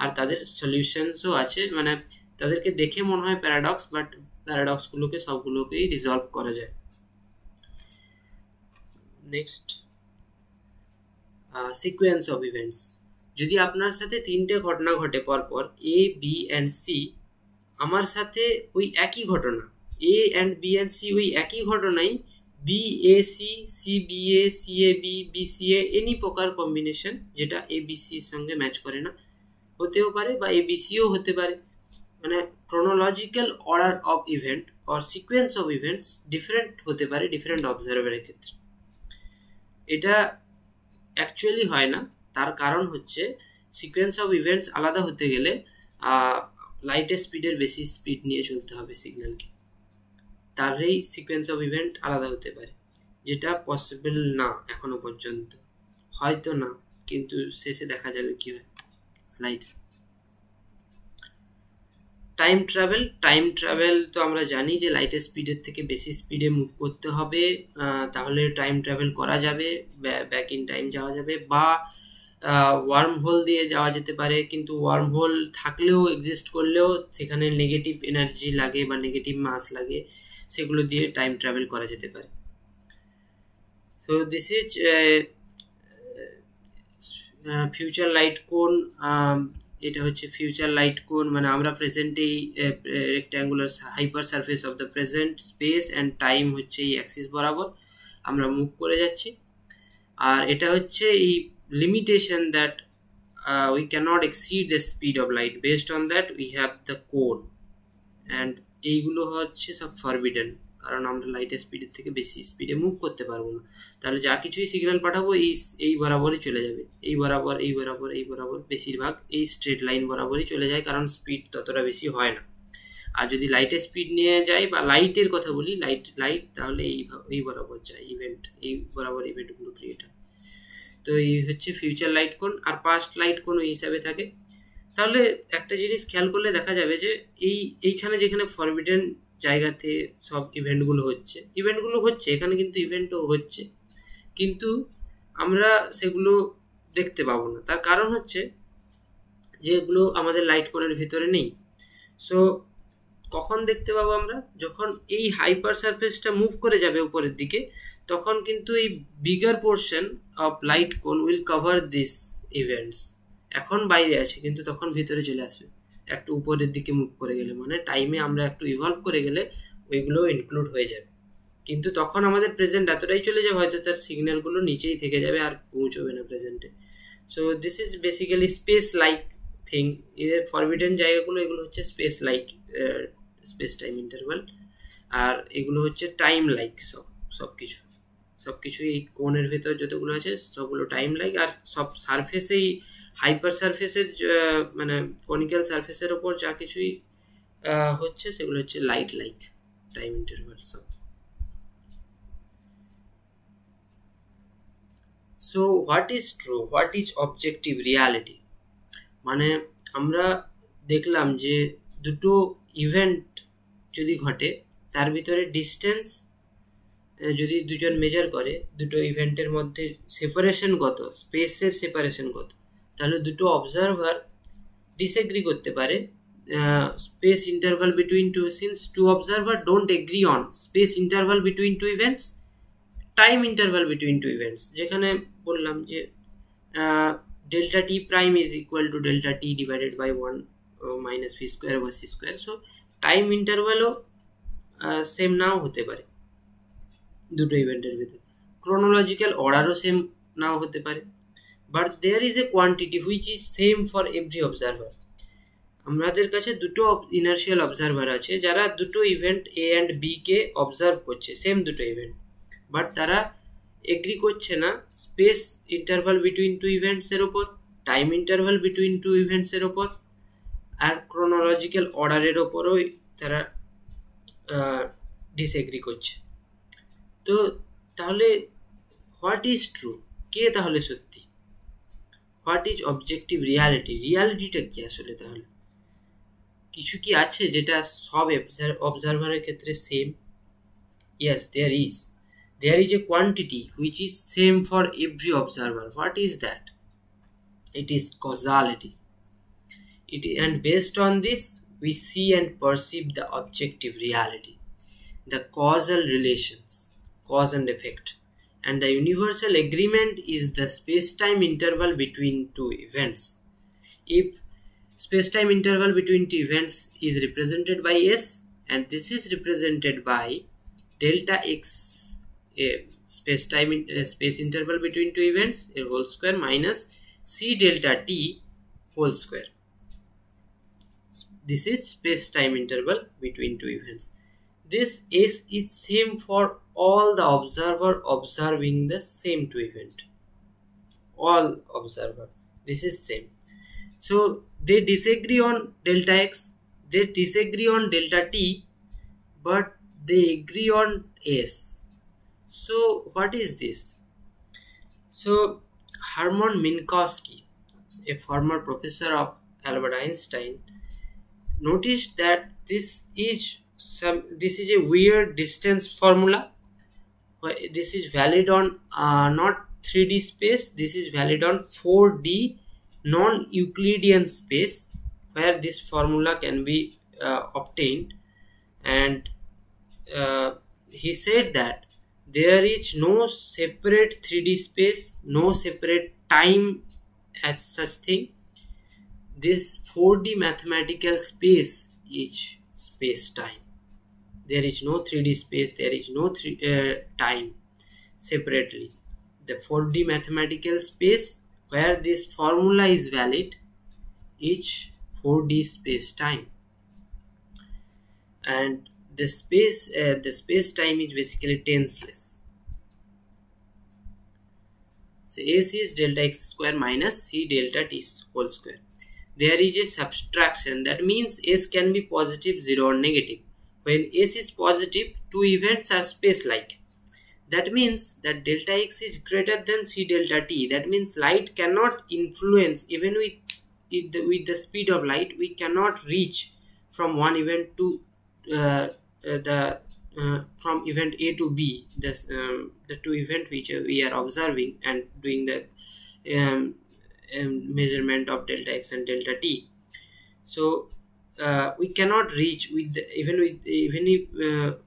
আর তাদের সলিউশনসও আছে। তাদেরকে দেখে মনে হয় প্যারাডক্স, বাট প্যারাডক্সগুলোকে সবগুলোকেই রিজলভ করা যায়। Next, sequence of events. যদি আপনার সাথে 3টে ঘটনা ঘটে পরপর, এ, বি অ্যান্ড সি, আমার সাথে ওই একই ঘটনা, A and B and C ওই একই ঘটনাই B A C, C B A, C A B, B C A, any প্রকার কম্বিনেশন যেটা এ বি সির সঙ্গে ম্যাচ করে না হতেও পারে, বা এ বি সিও হতে পারে। Chronological order of event or sequence of events different হতে পারে ডিফারেন্ট অবজারভারের ক্ষেত্রে। এটা অ্যাকচুয়ালি হয় না, তার কারণ হচ্ছে সিকোয়েন্স অফ ইভেন্টস আলাদা হতে গেলে লাইটের স্পিডের বেশি স্পিড নিয়ে চলতে হবে সিগন্যালকে, তারই সিকোয়েন্স অফ ইভেন্ট আলাদা হতে পারে, যেটা পসিবল না এখনো পর্যন্ত, হয়তো না, কিন্তু শেষে দেখা যাবে কি হয়। স্লাইড। টাইম ট্রাভেল তো আমরা জানি যে লাইটের স্পিডের থেকে বেশি স্পিডে মুভ করতে হবে, তাহলে টাইম ট্রাভেল করা যাবে, ব্যাক ইন টাইম যাওয়া যাবে, বা ওয়ার্ম হোল দিয়ে যাওয়া যেতে পারে। কিন্তু ওয়ার্ম হোল থাকলেও, এক্সিস্ট করলেও সেখানে নেগেটিভ এনার্জি লাগে বা নেগেটিভ মাস লাগে, সেগুলো দিয়ে টাইম ট্রাভেল করা যেতে পারে। তো দিস ইজ ফিউচার লাইট কোন। এটা হচ্ছে ফিউচার লাইট কোন, আমরা প্রেজেন্টেই rectangular hyper surface of the present space and time হচ্ছে এই অ্যাক্সিস বরাবর আমরা মুভ করে যাচ্ছি। আর এটা হচ্ছে এই limitation that we cannot exceed the speed of light. Based on that we have the cone, and এইগুলো হচ্ছে সব ফরবিডেন, কারণ আমরা লাইটের স্পিডের থেকে বেশি স্পিডে মুভ করতে পারবো না। তাহলে যা কিছুই সিগন্যাল পাঠাবো এই বরাবরই চলে যাবে, এই বরাবর বেশিরভাগ এই স্ট্রেট লাইন বরাবরই চলে যায়, কারণ স্পিড ততটা বেশি হয় না। আর যদি লাইটের স্পিড নিয়ে যাই, বা লাইটের কথা বলি, লাইট তাহলে এই বরাবর যায় ইভেন্ট, এই বরাবর ইভেন্টগুলো ক্রিয়েট হয়। তো এই হচ্ছে ফিউচার লাইট কোন। আর পাস্ট লাইট কোন ওই হিসাবে থাকে। তাহলে একটা জিনিস খেয়াল করলে দেখা যাবে যে এইখানে যেখানে ফরবিডেন জায়গাতে সব ইভেন্টগুলো হচ্ছে এখানে কিন্তু ইভেন্টও হচ্ছে, কিন্তু আমরা সেগুলো দেখতে পাবো না। তার কারণ হচ্ছে যেগুলো আমাদের লাইট কোনের ভেতরে নেই। সো কখন দেখতে পাবো আমরা? যখন এই হাইপার সারফেসটা মুভ করে যাবে উপরের দিকে, তখন কিন্তু এই বিগার পোর্শন অফ লাইট কোন উইল কভার দিস ইভেন্টস। এখন বাইরে আছে, কিন্তু তখন ভিতরে চলে আসবে একটু উপরের দিকে মুভ করে গেলে, টাইমে আমরা একটু ইভলভ করে গেলে ওইগুলো ইনক্লুড হয়ে যাবে। কিন্তু তখন আমাদের প্রেজেন্ট এতটাই চলে যাবে, হয়তো তার সিগন্যালগুলো নিচেই থেকে যাবে, আর পৌঁছবে না প্রেজেন্টে। So this is basically space like thing. এর ফরবিডেন জায়গাগুলো এগুলো হচ্ছে space like, space time interval, আর এগুলো হচ্ছে টাইম লাইক। সবকিছু এই কোণের ভেতর যতগুলো আছে সবগুলো টাইম লাইক। আর সব সারফেসেই হাইপার সারফেসের কনিক্যাল সারফেসের ওপর যা কিছুই হচ্ছে সেগুলো হচ্ছে light like. time interval. So what is true, what is objective reality? মানে আমরা দেখলাম যে দুটো ইভেন্ট যদি ঘটে তার ভিতরে ডিস্টেন্স যদি দুজন মেজার করে দুটো ইভেন্টের মধ্যে সেপারেশন কত, স্পেসের সেপারেশন কত, তাহলে দুটো অবজারভার ডিসএগ্রি করতে পারে space interval between two, since two observer don't agree on space interval between two events, time interval between two events, যেখানে বললাম যে delta t prime is equal to delta t divided by 1 minus v square over c square. So time interval same নাও হতে পারে দুটো ইভেন্টের ভিতরে, chronological order same নাও হতে পারে, but there is a quantity which is same for every observer. আমাদের কাছে দুটো ইনার্শিয়াল অবজারভার আছে যারা দুটো ইভেন্ট a and b কে অবজার্ভ করছে, সেম দুটো ইভেন্ট, বাট তারা এগ্রি করছে না space interval between two events এর উপর, time interval between two events এর উপর, আর ক্রোনোলজিক্যাল অর্ডারের উপরও তারা ডিসএগ্রি করছে। তো তাহলে হোয়াট ইজ ট্রু, কে তাহলে সত্যি, হোয়াট ইজ অবজেক্টিভ রিয়ালিটি, রিয়ালিটিটা কি আসলে? তাহলে কিছু কি আছে যেটা সব অবজারভারের ক্ষেত্রে same? Yes, there is a quantity which is same for every observer. What is that? It is causality. And based on this we see and perceive the objective reality, the causal relations, cause and effect, and the universal agreement is the space-time interval between two events. If space-time interval between two events is represented by S, and this is represented by delta x, space interval between two events a whole square minus c delta t whole square. This is space-time interval between two events. This S is same for all the observer observing the same two event. All observer, this is same. So they disagree on delta x, they disagree on delta t, but they agree on S. So what is this? So Hermann Minkowski, a former professor of Albert Einstein, noticed that this is a weird distance formula. This is valid on not 3D space, this is valid on 4D non-Euclidean space where this formula can be obtained, and he said that there is no separate 3D space, no separate time as such thing. This 4D mathematical space is space-time. There is no 3D space, there is no time separately. The 4D mathematical space where this formula is valid is 4D space-time. And the space-time is basically tenseless. So S is delta x square minus c delta t whole square. There is a subtraction, that means S can be positive, 0 or negative. When S is positive, two events are space-like. That means that delta x is greater than c delta t. That means light cannot influence, even with the speed of light, we cannot reach from one event to from event A to B, the two event which we are observing and doing the measurement of delta x and delta t. So we cannot reach with even if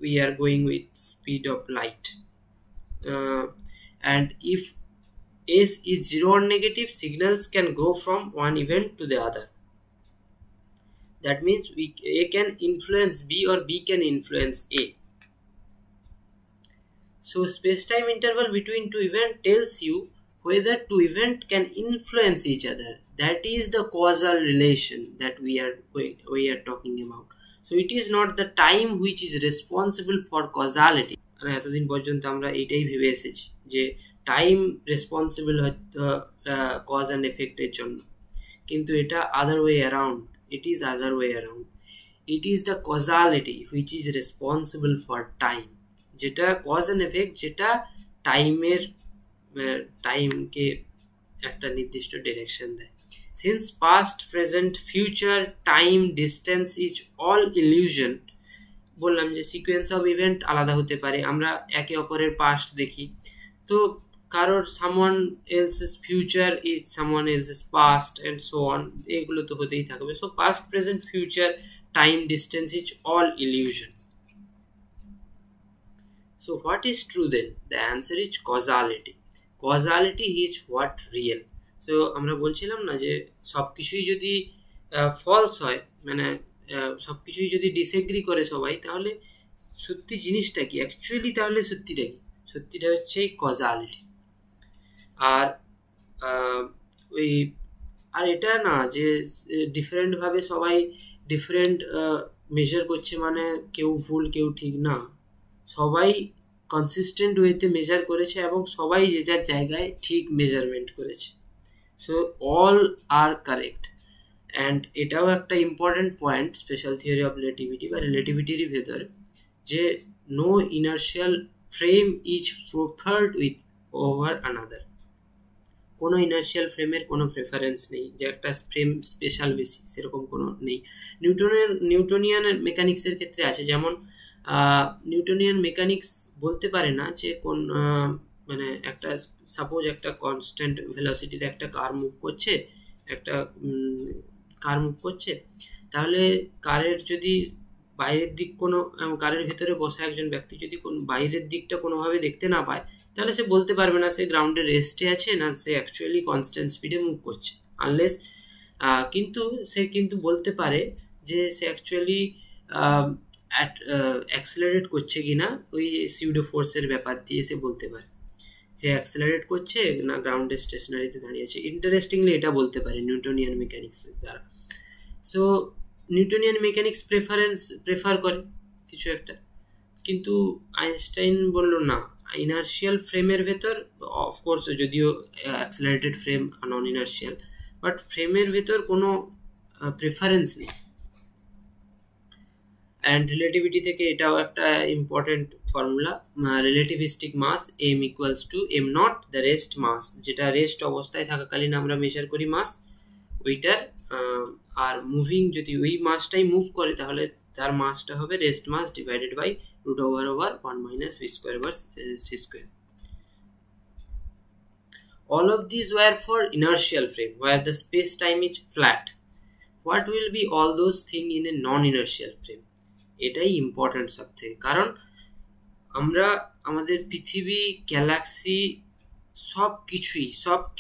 we are going with speed of light, and if S is 0 or negative, signals can go from one event to the other. That means A can influence B or B can influence A. So space-time interval between two events tells you whether two events can influence each other. That is the causal relation that we are talking about. So it is not the time which is responsible for causality. এতদিন পর্যন্ত আমরা এইটাই ভেবে এসেছি যে time responsible হয়তো cause and এফেক্টের জন্য, কিন্তু এটা other way around, it is other way around. it is the causality which is responsible for time, যেটা cause and effect, যেটা টাইমকে একটা নির্দিষ্ট ডিরেকশন দেয়। Since past, present, future, time, distance is all illusion, বললাম যে সিকোয়েন্স অফ ইভেন্ট আলাদা হতে পারে, আমরা একে অপরের পাস্ট দেখি, তো কারোর someone else's future is someone else's past and so on, এগুলো তো হতেই থাকবে। So past, present, future, time, distance is all illusion. So what is true then? The answer is causality. Causality is what real. So আমরা বলছিলাম না যে সবকিছুই যদি ফলস হয়, মানে সবকিছুই যদি ডিসএগ্রি করে সবাই, তাহলে সত্যি জিনিসটা কি অ্যাকচুয়ালি, তাহলে সত্যিটা কি? সত্যিটা হচ্ছে এই কজালিটি। আর আর এটা না যে ডিফারেন্টভাবে সবাই ডিফারেন্ট মেজার করছে, মানে কেউ ভুল কেউ ঠিক না, সবাই কনসিস্টেন্ট ওয়েতে মেজার করেছে এবং সবাই যে যার জায়গায় ঠিক মেজারমেন্ট করেছে। So all are correct. And এটাও একটা important point special theory of relativity বা রিলেটিভিটির ভেতরে, যে no inertial frame is preferred with over another. কোনো ইনার্শিয়াল ফ্রেমের কোনো প্রেফারেন্স নেই যে একটা ফ্রেম স্পেশাল বেশি, সেরকম কোনো নেই। নিউটনিয়ান মেকানিক্সের ক্ষেত্রে আছে, যেমন নিউটনিয়ান মেকানিক্স বলতে পারে না যে কোন মানে একটা সাপোজ একটা কনস্ট্যান্ট ভেলোসিটিতে একটা কার মুভ করছে, তাহলে কারের যদি বাইরের দিক কোনো, কারের ভিতরে বসা একজন ব্যক্তি যদি কোন বাইরের দিকটা কোনোভাবে দেখতে না পায়, তাহলে সে বলতে পারবে না সে গ্রাউন্ডে রেস্টে আছে না সে অ্যাকচুয়ালি কনস্ট্যান্ট স্পিডে মুভ করছে, আনলেস কিন্তু বলতে পারে যে সে অ্যাকচুয়ালি অ্যাক্সেলারেট করছে কিনা, ওই সিউডো ফোর্সের ব্যাপার দিয়ে সে বলতে পারে যে অ্যাক্সেলারেট করছে না গ্রাউন্ডে স্টেশনারিতে দাঁড়িয়ে আছে। ইন্টারেস্টিংলি এটা বলতে পারে নিউটনিয়ান মেকানিক্সের দ্বারা। সো নিউটনিয়ান মেকানিক্স প্রেফার করে কিছু একটা, কিন্তু আইনস্টাইন বলল না, ইনার্শিয়াল ফ্রেমের ভেতর, অফকোর্স যদিও accelerated frame non inertial, but ফ্রেমের ভেতর কোনো প্রেফারেন্স নেই। অ্যান্ড রিলেটিভিটি থেকে এটাও একটা important formula, relativistic mass M equals to M naught the rest mass, যেটা রেস্ট অবস্থায় থাকাকালীন আমরা মেজার করি মাস ওইটার, আর মুভিং যদি ওই মাসটাই মুভ করে তাহলে তার মাসটা হবে rest mass divided by root over 1 minus v square over c square. All of these were for inertial frame where the space time is flat. What will be all those things in a non-inertial frame? এটাই important সব থেকে, কারণ আমরা আমাদের পৃথিবী, Galaxy সব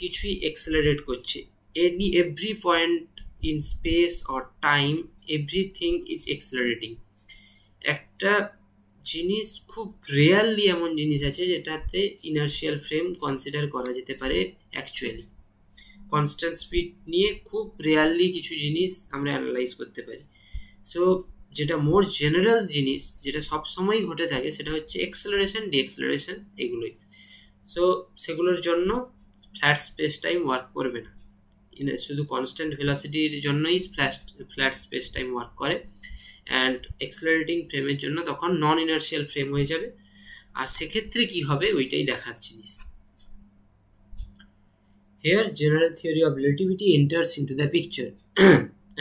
কিছুই accelerate করছে। Every point in space or time, everything is accelerating. একটা জিনিস খুব রেয়ারলি এমন জিনিস আছে যেটাতে ইনার্শিয়াল ফ্রেম কনসিডার করা যেতে পারে অ্যাকচুয়ালি। কনস্ট্যান্ট স্পিড নিয়ে খুব রেয়ারলি কিছু জিনিস আমরা অ্যানালাইজ করতে পারি। সো যেটা মোর জেনারেল জিনিস, যেটা সবসময়ই ঘটে থাকে, সেটা হচ্ছে এক্সেলারেশন, ডিএক্সেলারেশন, এগুলোই। সো সেগুলোর জন্য ফ্ল্যাট স্পেস টাইম ওয়ার্ক করবে না, শুধু কনস্ট্যান্ট ভেলোসিটির জন্যই ফ্ল্যাট স্পেস টাইম ওয়ার্ক করে। অ্যান্ড এক্সেলারেটিং ফ্রেমের জন্য তখন নন ইনার্শিয়াল ফ্রেম হয়ে যাবে, আর সেক্ষেত্রে কি হবে ওইটাই দেখার জিনিস। Here general theory of relativity enters into the picture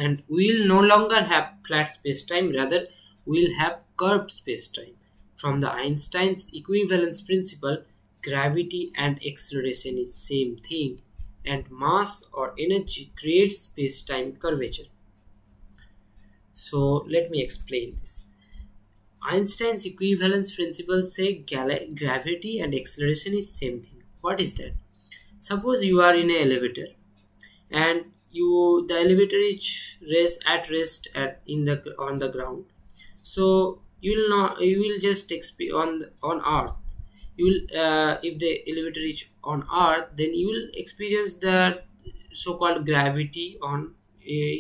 and we will no longer have flat space-time, rather we will have curved space-time. From the Einstein's equivalence principle, gravity and acceleration is same thing, and mass or energy creates space-time curvature. So let me explain this. Einstein's equivalence principle say gravity and acceleration is same thing. What is that? Suppose you are in an elevator and the elevator is at rest on the ground. So you will just on earth. You will if the elevator is on earth, then you will experience the so-called gravity on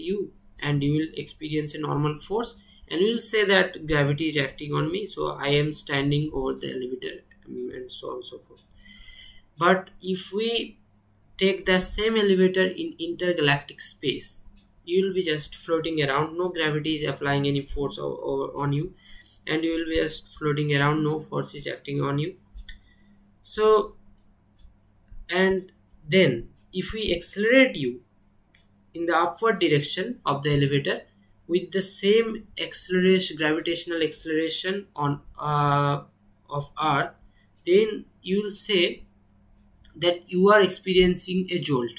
you, and you will experience a normal force, and you will say that gravity is acting on me, so I am standing over the elevator, and so on and so forth. But if we take the same elevator in intergalactic space, you will be just floating around, no gravity is applying any force on you, and you will be just floating around, no force is acting on you. So, and then if we accelerate you in the upward direction of the elevator with the same acceleration, gravitational acceleration on of Earth, then you will say that you are experiencing a jolt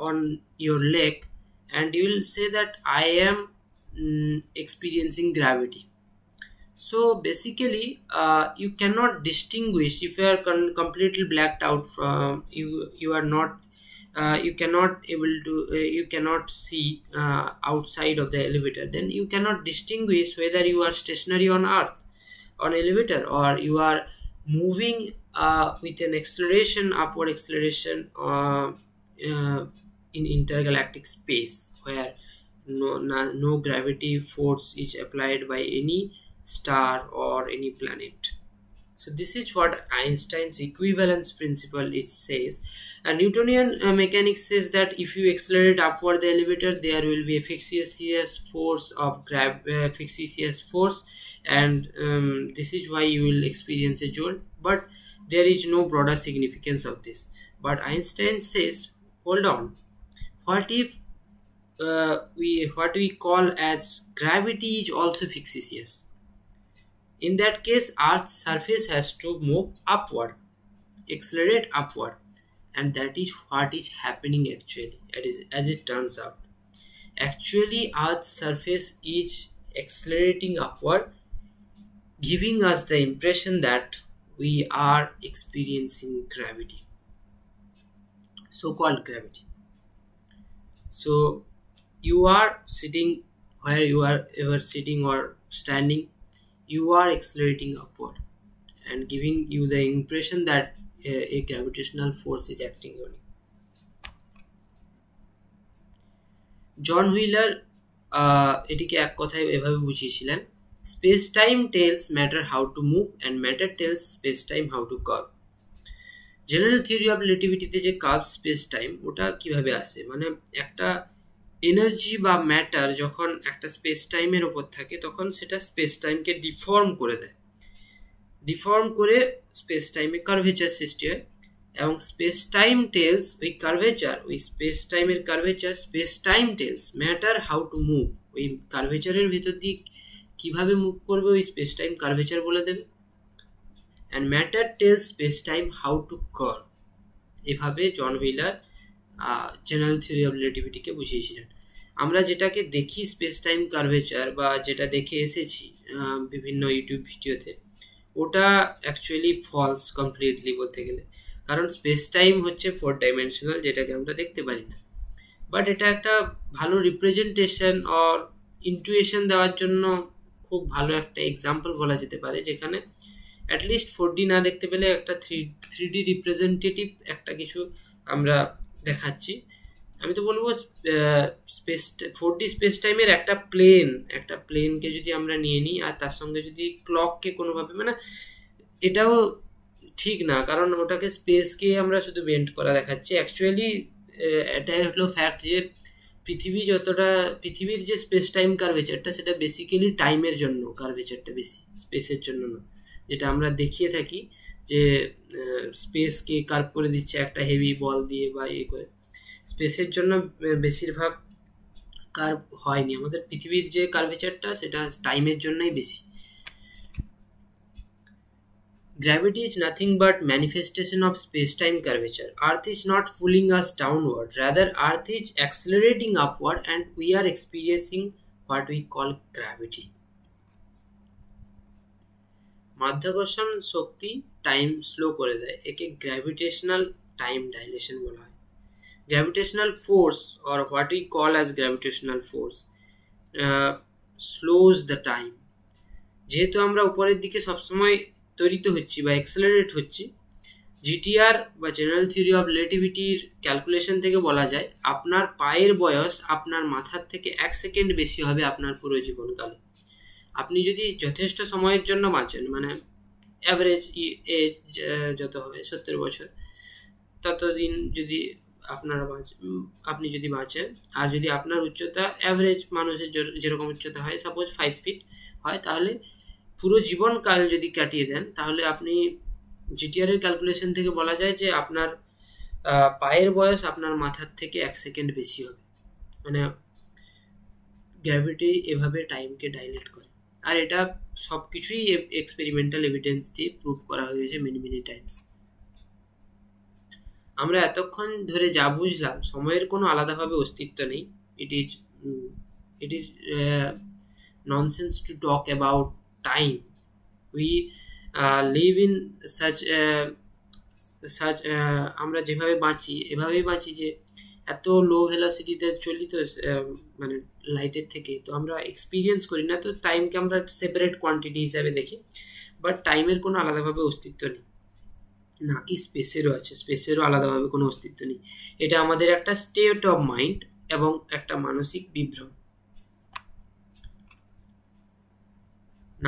on your leg, and you will say that I am experiencing gravity. So basically you cannot distinguish if you are completely blacked out from you are not you cannot see outside of the elevator, then you cannot distinguish whether you are stationary on Earth on elevator or you are moving with an acceleration, upward acceleration in intergalactic space where no gravity force is applied by any star or any planet. So this is what Einstein's equivalence principle it says. And Newtonian mechanics says that if you accelerate upward the elevator, there will be a fictitious force of fictitious force, and this is why you will experience a jolt, but there is no broader significance of this. But Einstein says, hold on, what if what we call as gravity is also fictitious? In that case, Earth's surface has to move upward, accelerate upward, and that is what is happening actually. As it turns out, actually Earth's surface is accelerating upward, giving us the impression that we are experiencing gravity, so-called gravity. So you are sitting where you are ever sitting or standing, you are accelerating upward and giving you the impression that a gravitational force is acting on you. John Wheeler এটিকে এক কথায় এভাবে বুঝিয়েছিলেন, space time tells matter how to move and matter tells space time how to curve. General theory of রিলেটিভিটিতে যে curve space time, ওটা কিভাবে আসে, মানে একটা এনার্জি বা ম্যাটার যখন একটা স্পেস টাইমের ওপর থাকে তখন সেটা স্পেস টাইমকে ডিফর্ম করে দেয়, ডিফর্ম করে স্পেস টাইমে কার্ভেচার সৃষ্টি হয়, এবং স্পেস টাইম টেলস ওই কার্ভেচার, ওই স্পেস টাইমের curvature, space time tells matter how to move, ওই কার্ভেচারের ভিতর দিয়ে কীভাবে মুভ করবে ওই স্পেস টাইম কার্ভেচার বলে দেবে, and matter tells space time how to curve. এভাবে John Wheeler general theory of রিলেটিভিটিকে বুঝিয়েছিলেন। আমরা যেটাকে দেখি স্পেস টাইম কার্ভেচার বা যেটা দেখে এসেছি বিভিন্ন ইউটিউব ভিডিওতে, ওটা অ্যাকচুয়ালি ফলস কমপ্লিটলি বলতে গেলে, কারণ স্পেস টাইম হচ্ছে 4 ডাইমেনশনাল, যেটাকে আমরা দেখতে পারি না। বাট এটা একটা ভালো রিপ্রেজেন্টেশন অর ইন্টুয়েশন দেওয়ার জন্য খুব ভালো একটা এক্সাম্পল বলা যেতে পারে, যেখানে অ্যাটলিস্ট 4D না দেখতে পেলে একটা 3D রিপ্রেজেন্টেটিভ একটা কিছু আমরা দেখাচ্ছি। আমি তো বলবো স্পেস 4D স্পেস টাইমের একটা প্লেনকে যদি আমরা নিয়ে নিই আর তার সঙ্গে যদি ক্লককে কোনোভাবে, মানে এটাও ঠিক না, কারণ ওটাকে স্পেসকে আমরা শুধু বেন্ড করা দেখাচ্ছি। অ্যাকচুয়ালি এটাই হলো ফ্যাক্ট যে পৃথিবীর যে স্পেস টাইম কার্ভেচারটা, সেটা বেসিক্যালি টাইমের জন্য কার্ভেচারটা বেশি, স্পেসের জন্য না। যেটা আমরা দেখিয়ে থাকি যে স্পেসকে কার্ভ করে দিচ্ছে একটা হেভি বল দিয়ে বা করে, স্পেসের জন্য বেশিরভাগ কার্ভ হয়নি। আমাদের পৃথিবীর যে কার্ভেচারটা সেটা টাইমের জন্যই বেশি। Gravity is nothing but manifestation of space-time curvature. Earth is not pulling us downward, rather Earth is accelerating upward and we are experiencing what we call gravity. মাধ্যাকর্ষণ শক্তি টাইম স্লো করে দেয়, একে গ্র্যাভিটেশনাল টাইম ডাইলেশন বলা হয়। Gravitational force, or what we call as gravitational force, slows the time. যেহেতু আমরা উপরের দিকে সবসময় ত্বরিত হচ্ছি বা অ্যাক্সেলারেট হচ্ছি, জিটিআর বা জেনারেল থিওরি অফ রিলেটিভিটির ক্যালকুলেশন থেকে বলা যায় আপনার পায়ের বয়স আপনার মাথার থেকে 1 সেকেন্ড বেশি হবে আপনার পুরো জীবনকালে। আপনি যদি যথেষ্ট সময়ের জন্য বাঁচেন, মানে অ্যাভারেজ এজ যত হবে 70 বছর, ততদিন যদি আপনি যদি বাঁচেন, আর যদি আপনার উচ্চতা অ্যাভারেজ মানুষের যেরকম উচ্চতা হয়, সাপোজ 5 ফিট হয়, তাহলে পুরো জীবনকাল যদি কাটিয়ে দেন, তাহলে আপনি জিটিআর এর ক্যালকুলেশন থেকে বলা যায় যে আপনার পায়ের বয়স আপনার মাথার থেকে 1 সেকেন্ড বেশি হবে। মানে গ্র্যাভিটি এভাবে টাইমকে ডাইলেট করে। আর এটা সব কিছুই এক্সপেরিমেন্টাল এভিডেন্স দিয়ে প্রুভ করা হয়েছে মেনি টাইমস। আমরা এতক্ষণ ধরে যা বুঝলাম, সময়ের কোনো আলাদাভাবে অস্তিত্ব নেই। It is nonsense to talk about time. We live in such আমরা যেভাবে বাঁচি এভাবেই বাঁচি যে এত লো ভেলোসিটিতে চলি, তো মানে লাইটের থেকে, তো আমরা এক্সপিরিয়েন্স করি না, তো টাইমকে আমরা সেপারেট কোয়ান্টিটি হিসাবে দেখি। বাট টাইমের কোনো আলাদাভাবে অস্তিত্ব নেই, না কি স্পেসেরও আছে, স্পেসেরও আলাদাভাবে কোনো অস্তিত্ব নেই। এটা আমাদের একটা স্টেট অফ মাইন্ড এবং একটা মানসিক বিভ্রম।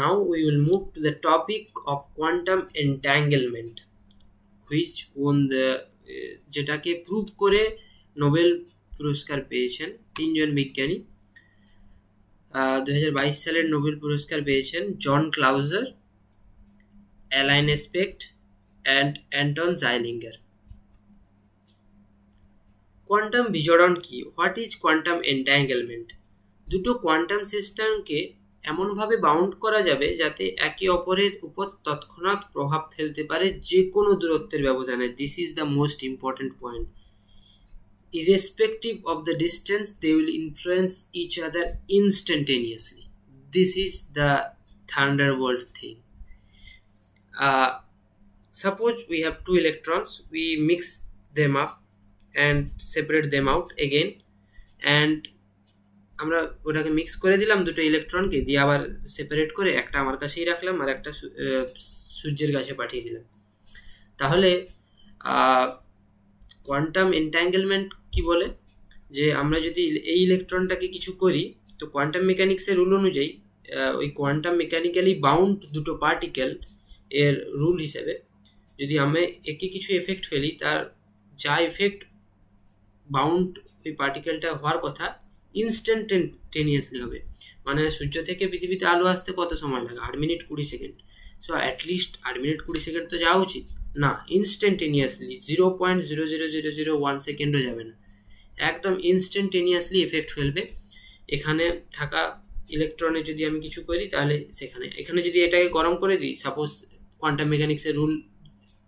Now we will move to the topic of quantum entanglement, which won the যেটাকে প্রুভ করে নোবেল পুরস্কার পেয়েছেন তিনজন বিজ্ঞানী। 2022 সালের নোবেল পুরস্কার পেয়েছেন John Clauser, Alain Aspect and Anton Zeilinger. Quantum বিজড়ন কি? What is quantum entanglement? দুটো কোয়ান্টাম সিস্টেমকে এমনভাবে বাউন্ড করা যাবে যাতে একে অপরের উপর তৎক্ষণাৎ প্রভাব ফেলতে পারে যে কোনো দূরত্বের ব্যবধানে। This is the most important point. Irrespective of the distance, they will influence each other instantaneously. This is the thunderbolt thing. Suppose we have two electrons, we mix them up and separate them out again, and আমরা ওটাকে mix করে দিলাম দুটো ইলেকট্রনকে, দিয়ে আবার separate করে একটা আমার কাছেই রাখলাম আর একটা সূর্যের কাছে পাঠিয়ে দিলাম। তাহলে কোয়ান্টাম এন্ট্যাঙ্গেলমেন্ট কি বলে? যে আমরা যদি এই ইলেকট্রনটাকে কিছু করি, তো কোয়ান্টাম মেকানিক্সের রুল অনুযায়ী ওই কোয়ান্টাম মেকানিক্যালি বাউন্ড দুটো পার্টিকেল এর রুল হিসেবে যদি আমরা একে কিছু এফেক্ট ফেলি, তার যা এফেক্ট বাউন্ড ওই পার্টিকেলটা হওয়ার কথা ইনস্ট্যান্টেনিয়াসলি হবে। মানে সূর্য থেকে পৃথিবীতে আলো আসতে কত সময় লাগে? 8 minute 20 second. So at least 8 minute 20 second তো যাওয়া উচিত না, ইনস্ট্যান্টেনিয়াসলি 0.00001 সেকেন্ডও যাবে না, একদম ইনস্ট্যান্টেনিয়াসলি এফেক্ট ফেলবে। এখানে থাকা ইলেকট্রনের যদি আমি কিছু করি, তাহলে এখানে যদি এটাকে গরম করে দিই, সাপোজ কোয়ান্টাম মেকানিক্সের রুল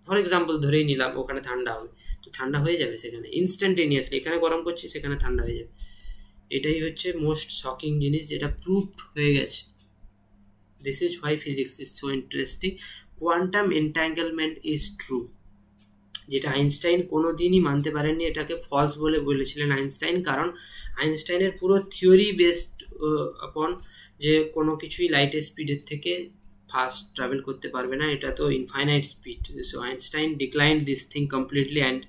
ফর এক্সাম্পল ধরেই নিলাম, ওখানে ঠান্ডা হবে, তো ঠান্ডা হয়ে যাবে সেখানে ইনস্ট্যান্টেনিয়াসলি। এখানে গরম করছি, সেখানে ঠান্ডা হয়ে যাবে। এটাই হচ্ছে মোস্ট শকিং জিনিস, যেটা প্রুভড হয়ে গেছে। This is why physics is so interesting. Quantum entanglement is true, যেটা আইনস্টাইন কোনোদিনই মানতে পারেননি, এটাকে ফলস বলে বলেছিলেন আইনস্টাইন। কারণ আইনস্টাইনের পুরো থিওরি বেসড আপন যে কোনো কিছুই লাইটের স্পিডের থেকে ফাস্ট ট্রাভেল করতে পারবে না, এটা তো infinite speed. So Einstein declined this thing completely, and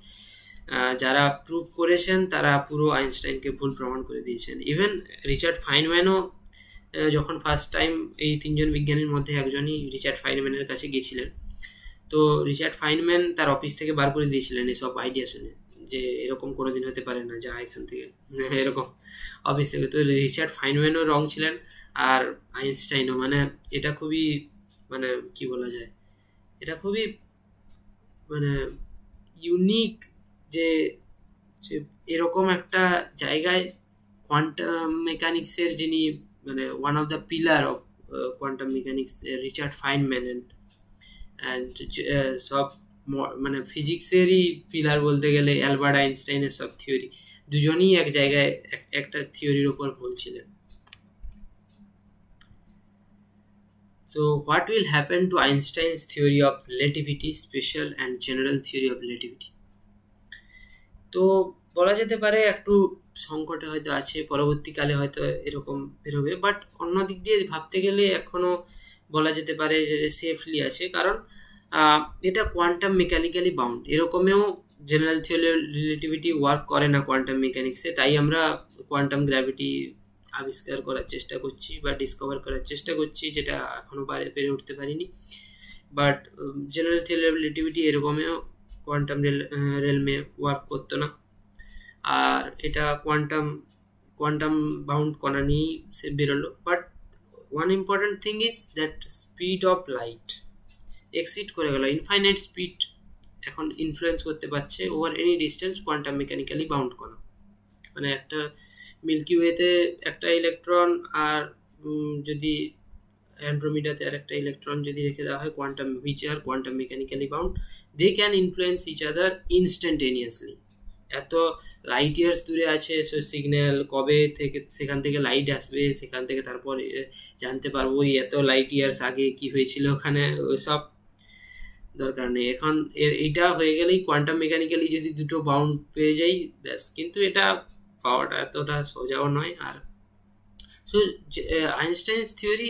যারা প্রুভ করেছেন তারা পুরো আইনস্টাইনকে ভুল প্রমাণ করে দিয়েছেন। ইভেন রিচার্ড ফাইনম্যানও যখন ফার্স্ট টাইম, এই তিনজন বিজ্ঞানীর মধ্যে একজনই রিচার্ড ফাইনম্যানের কাছে গিয়েছিলেন, তো রিচার্ড ফাইনম্যান তার অফিস থেকে বার করে দিয়েছিলেন এসব আইডিয়া শুনে, যে এরকম কোনোদিন হতে পারে না, যা এখান থেকে এরকম অফিস থেকে। তো রিচার্ড ফাইনম্যানও রং ছিলেন আর আইনস্টাইনও। মানে এটা খুবই, মানে কি বলা যায়, এটা খুবই মানে ইউনিক যে এরকম একটা জায়গায় কোয়ান্টাম মেকানিক্সের যিনি মানে one of the pillar of quantum mechanics, Richard Feynman, and সব মানে ফিজিক্সেরই পিলার বলতে গেলে অ্যালবার্ট আইনস্টাইনের সব থিওরি, দুজনই এক জায়গায় একটা থিওরির ওপর বলছিলেন। So what will happen to Einstein's theory of relativity, special and general theory of relativity? তো বলা যেতে পারে একটু সংকটে হয়তো আছে, পরবর্তীকালে হয়তো এরকম বেরোবে, বাট অন্য দিক দিয়ে ভাবতে গেলে এখনো বলা যেতে পারে যে সেফলি আছে। কারণ এটা কোয়ান্টাম মেকানিক্যালি বাউন্ড, এরকমেও general theory of relativity work করে না কোয়ান্টাম মেকানিক্সে। তাই আমরা কোয়ান্টাম গ্র্যাভিটি আবিষ্কার করার চেষ্টা করছি বা ডিসকভার করার চেষ্টা করছি, যেটা এখনো পেরে উঠতে পারিনি। But general theory of relativity এরকমেও কোয়ান্টাম রেলমে ওয়ার্ক করতো না। আর এটা কোয়ান্টাম বাউন্ড কণা নিয়েই সে বেরোলো। But one important thing is that speed of light exceed করে গেল, ইনফাইনাইট স্পিড এখন ইনফ্লুয়েন্স করতে পারছে over any distance quantum mechanically bound কণা। মানে একটা মিল্কি ওয়েতে একটা ইলেকট্রন আর যদি অ্যান্ড্রোমিডাতে আর একটা ইলেকট্রন যদি রেখে দেওয়া হয় quantum which are quantum mechanically bound, they can influence each other instantaneously. এত লাইট ইয়ার্স দূরে আছে, সো সিগন্যাল কবে থেকে সেখান থেকে লাইট আসবে, সেখান থেকে তারপর জানতে পারবো এত লাইট ইয়ার্স আগে কি হয়েছিল ওখানে, ওইসব দরকার নেই এখন। এইটা হয়ে গেলেই কোয়ান্টাম মেকানিক্যালি যদি দুটো বাউন্ড পেয়ে যাই ব্যাস। কিন্তু এটা পাওয়াটা এতটা সোজাও নয়। আর সো আইনস্টাইনস থিওরি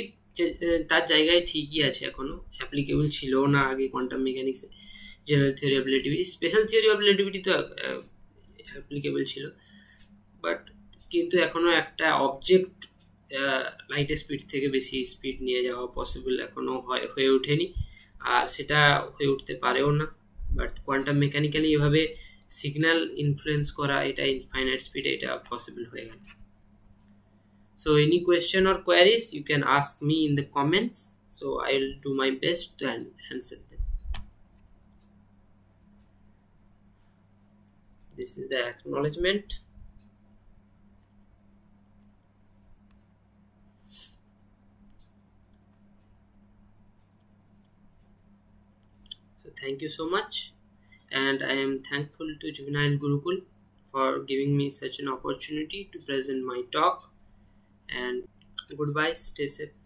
তার জায়গায় ঠিকই আছে, এখনো অ্যাপ্লিকেবল ছিল না আগে কোয়ান্টাম মেকানিক্সে। General theory of relativity, special theory of relativity তো অ্যাপ্লিকেবল ছিল, বাট কিন্তু এখনো একটা অবজেক্ট লাইটের স্পিড থেকে বেশি স্পিড নিয়ে যাওয়া পসিবল এখনো হয়ে ওঠেনি, আর সেটা হয়ে উঠতে পারেও না। বাট কোয়ান্টাম মেকানিক্যালি এভাবে সিগন্যাল ইনফ্লুয়েন্স করা, এটা ইনফাইনাইট স্পিডে এটা পসিবল হয়ে গেল। So any question or queries you can ask me in the comments, so I'll do my best to answer them. This is the acknowledgement. So thank you so much, and I am thankful to Juvenile Gurukul for giving me such an opportunity to present my talk. And goodbye, stay safe.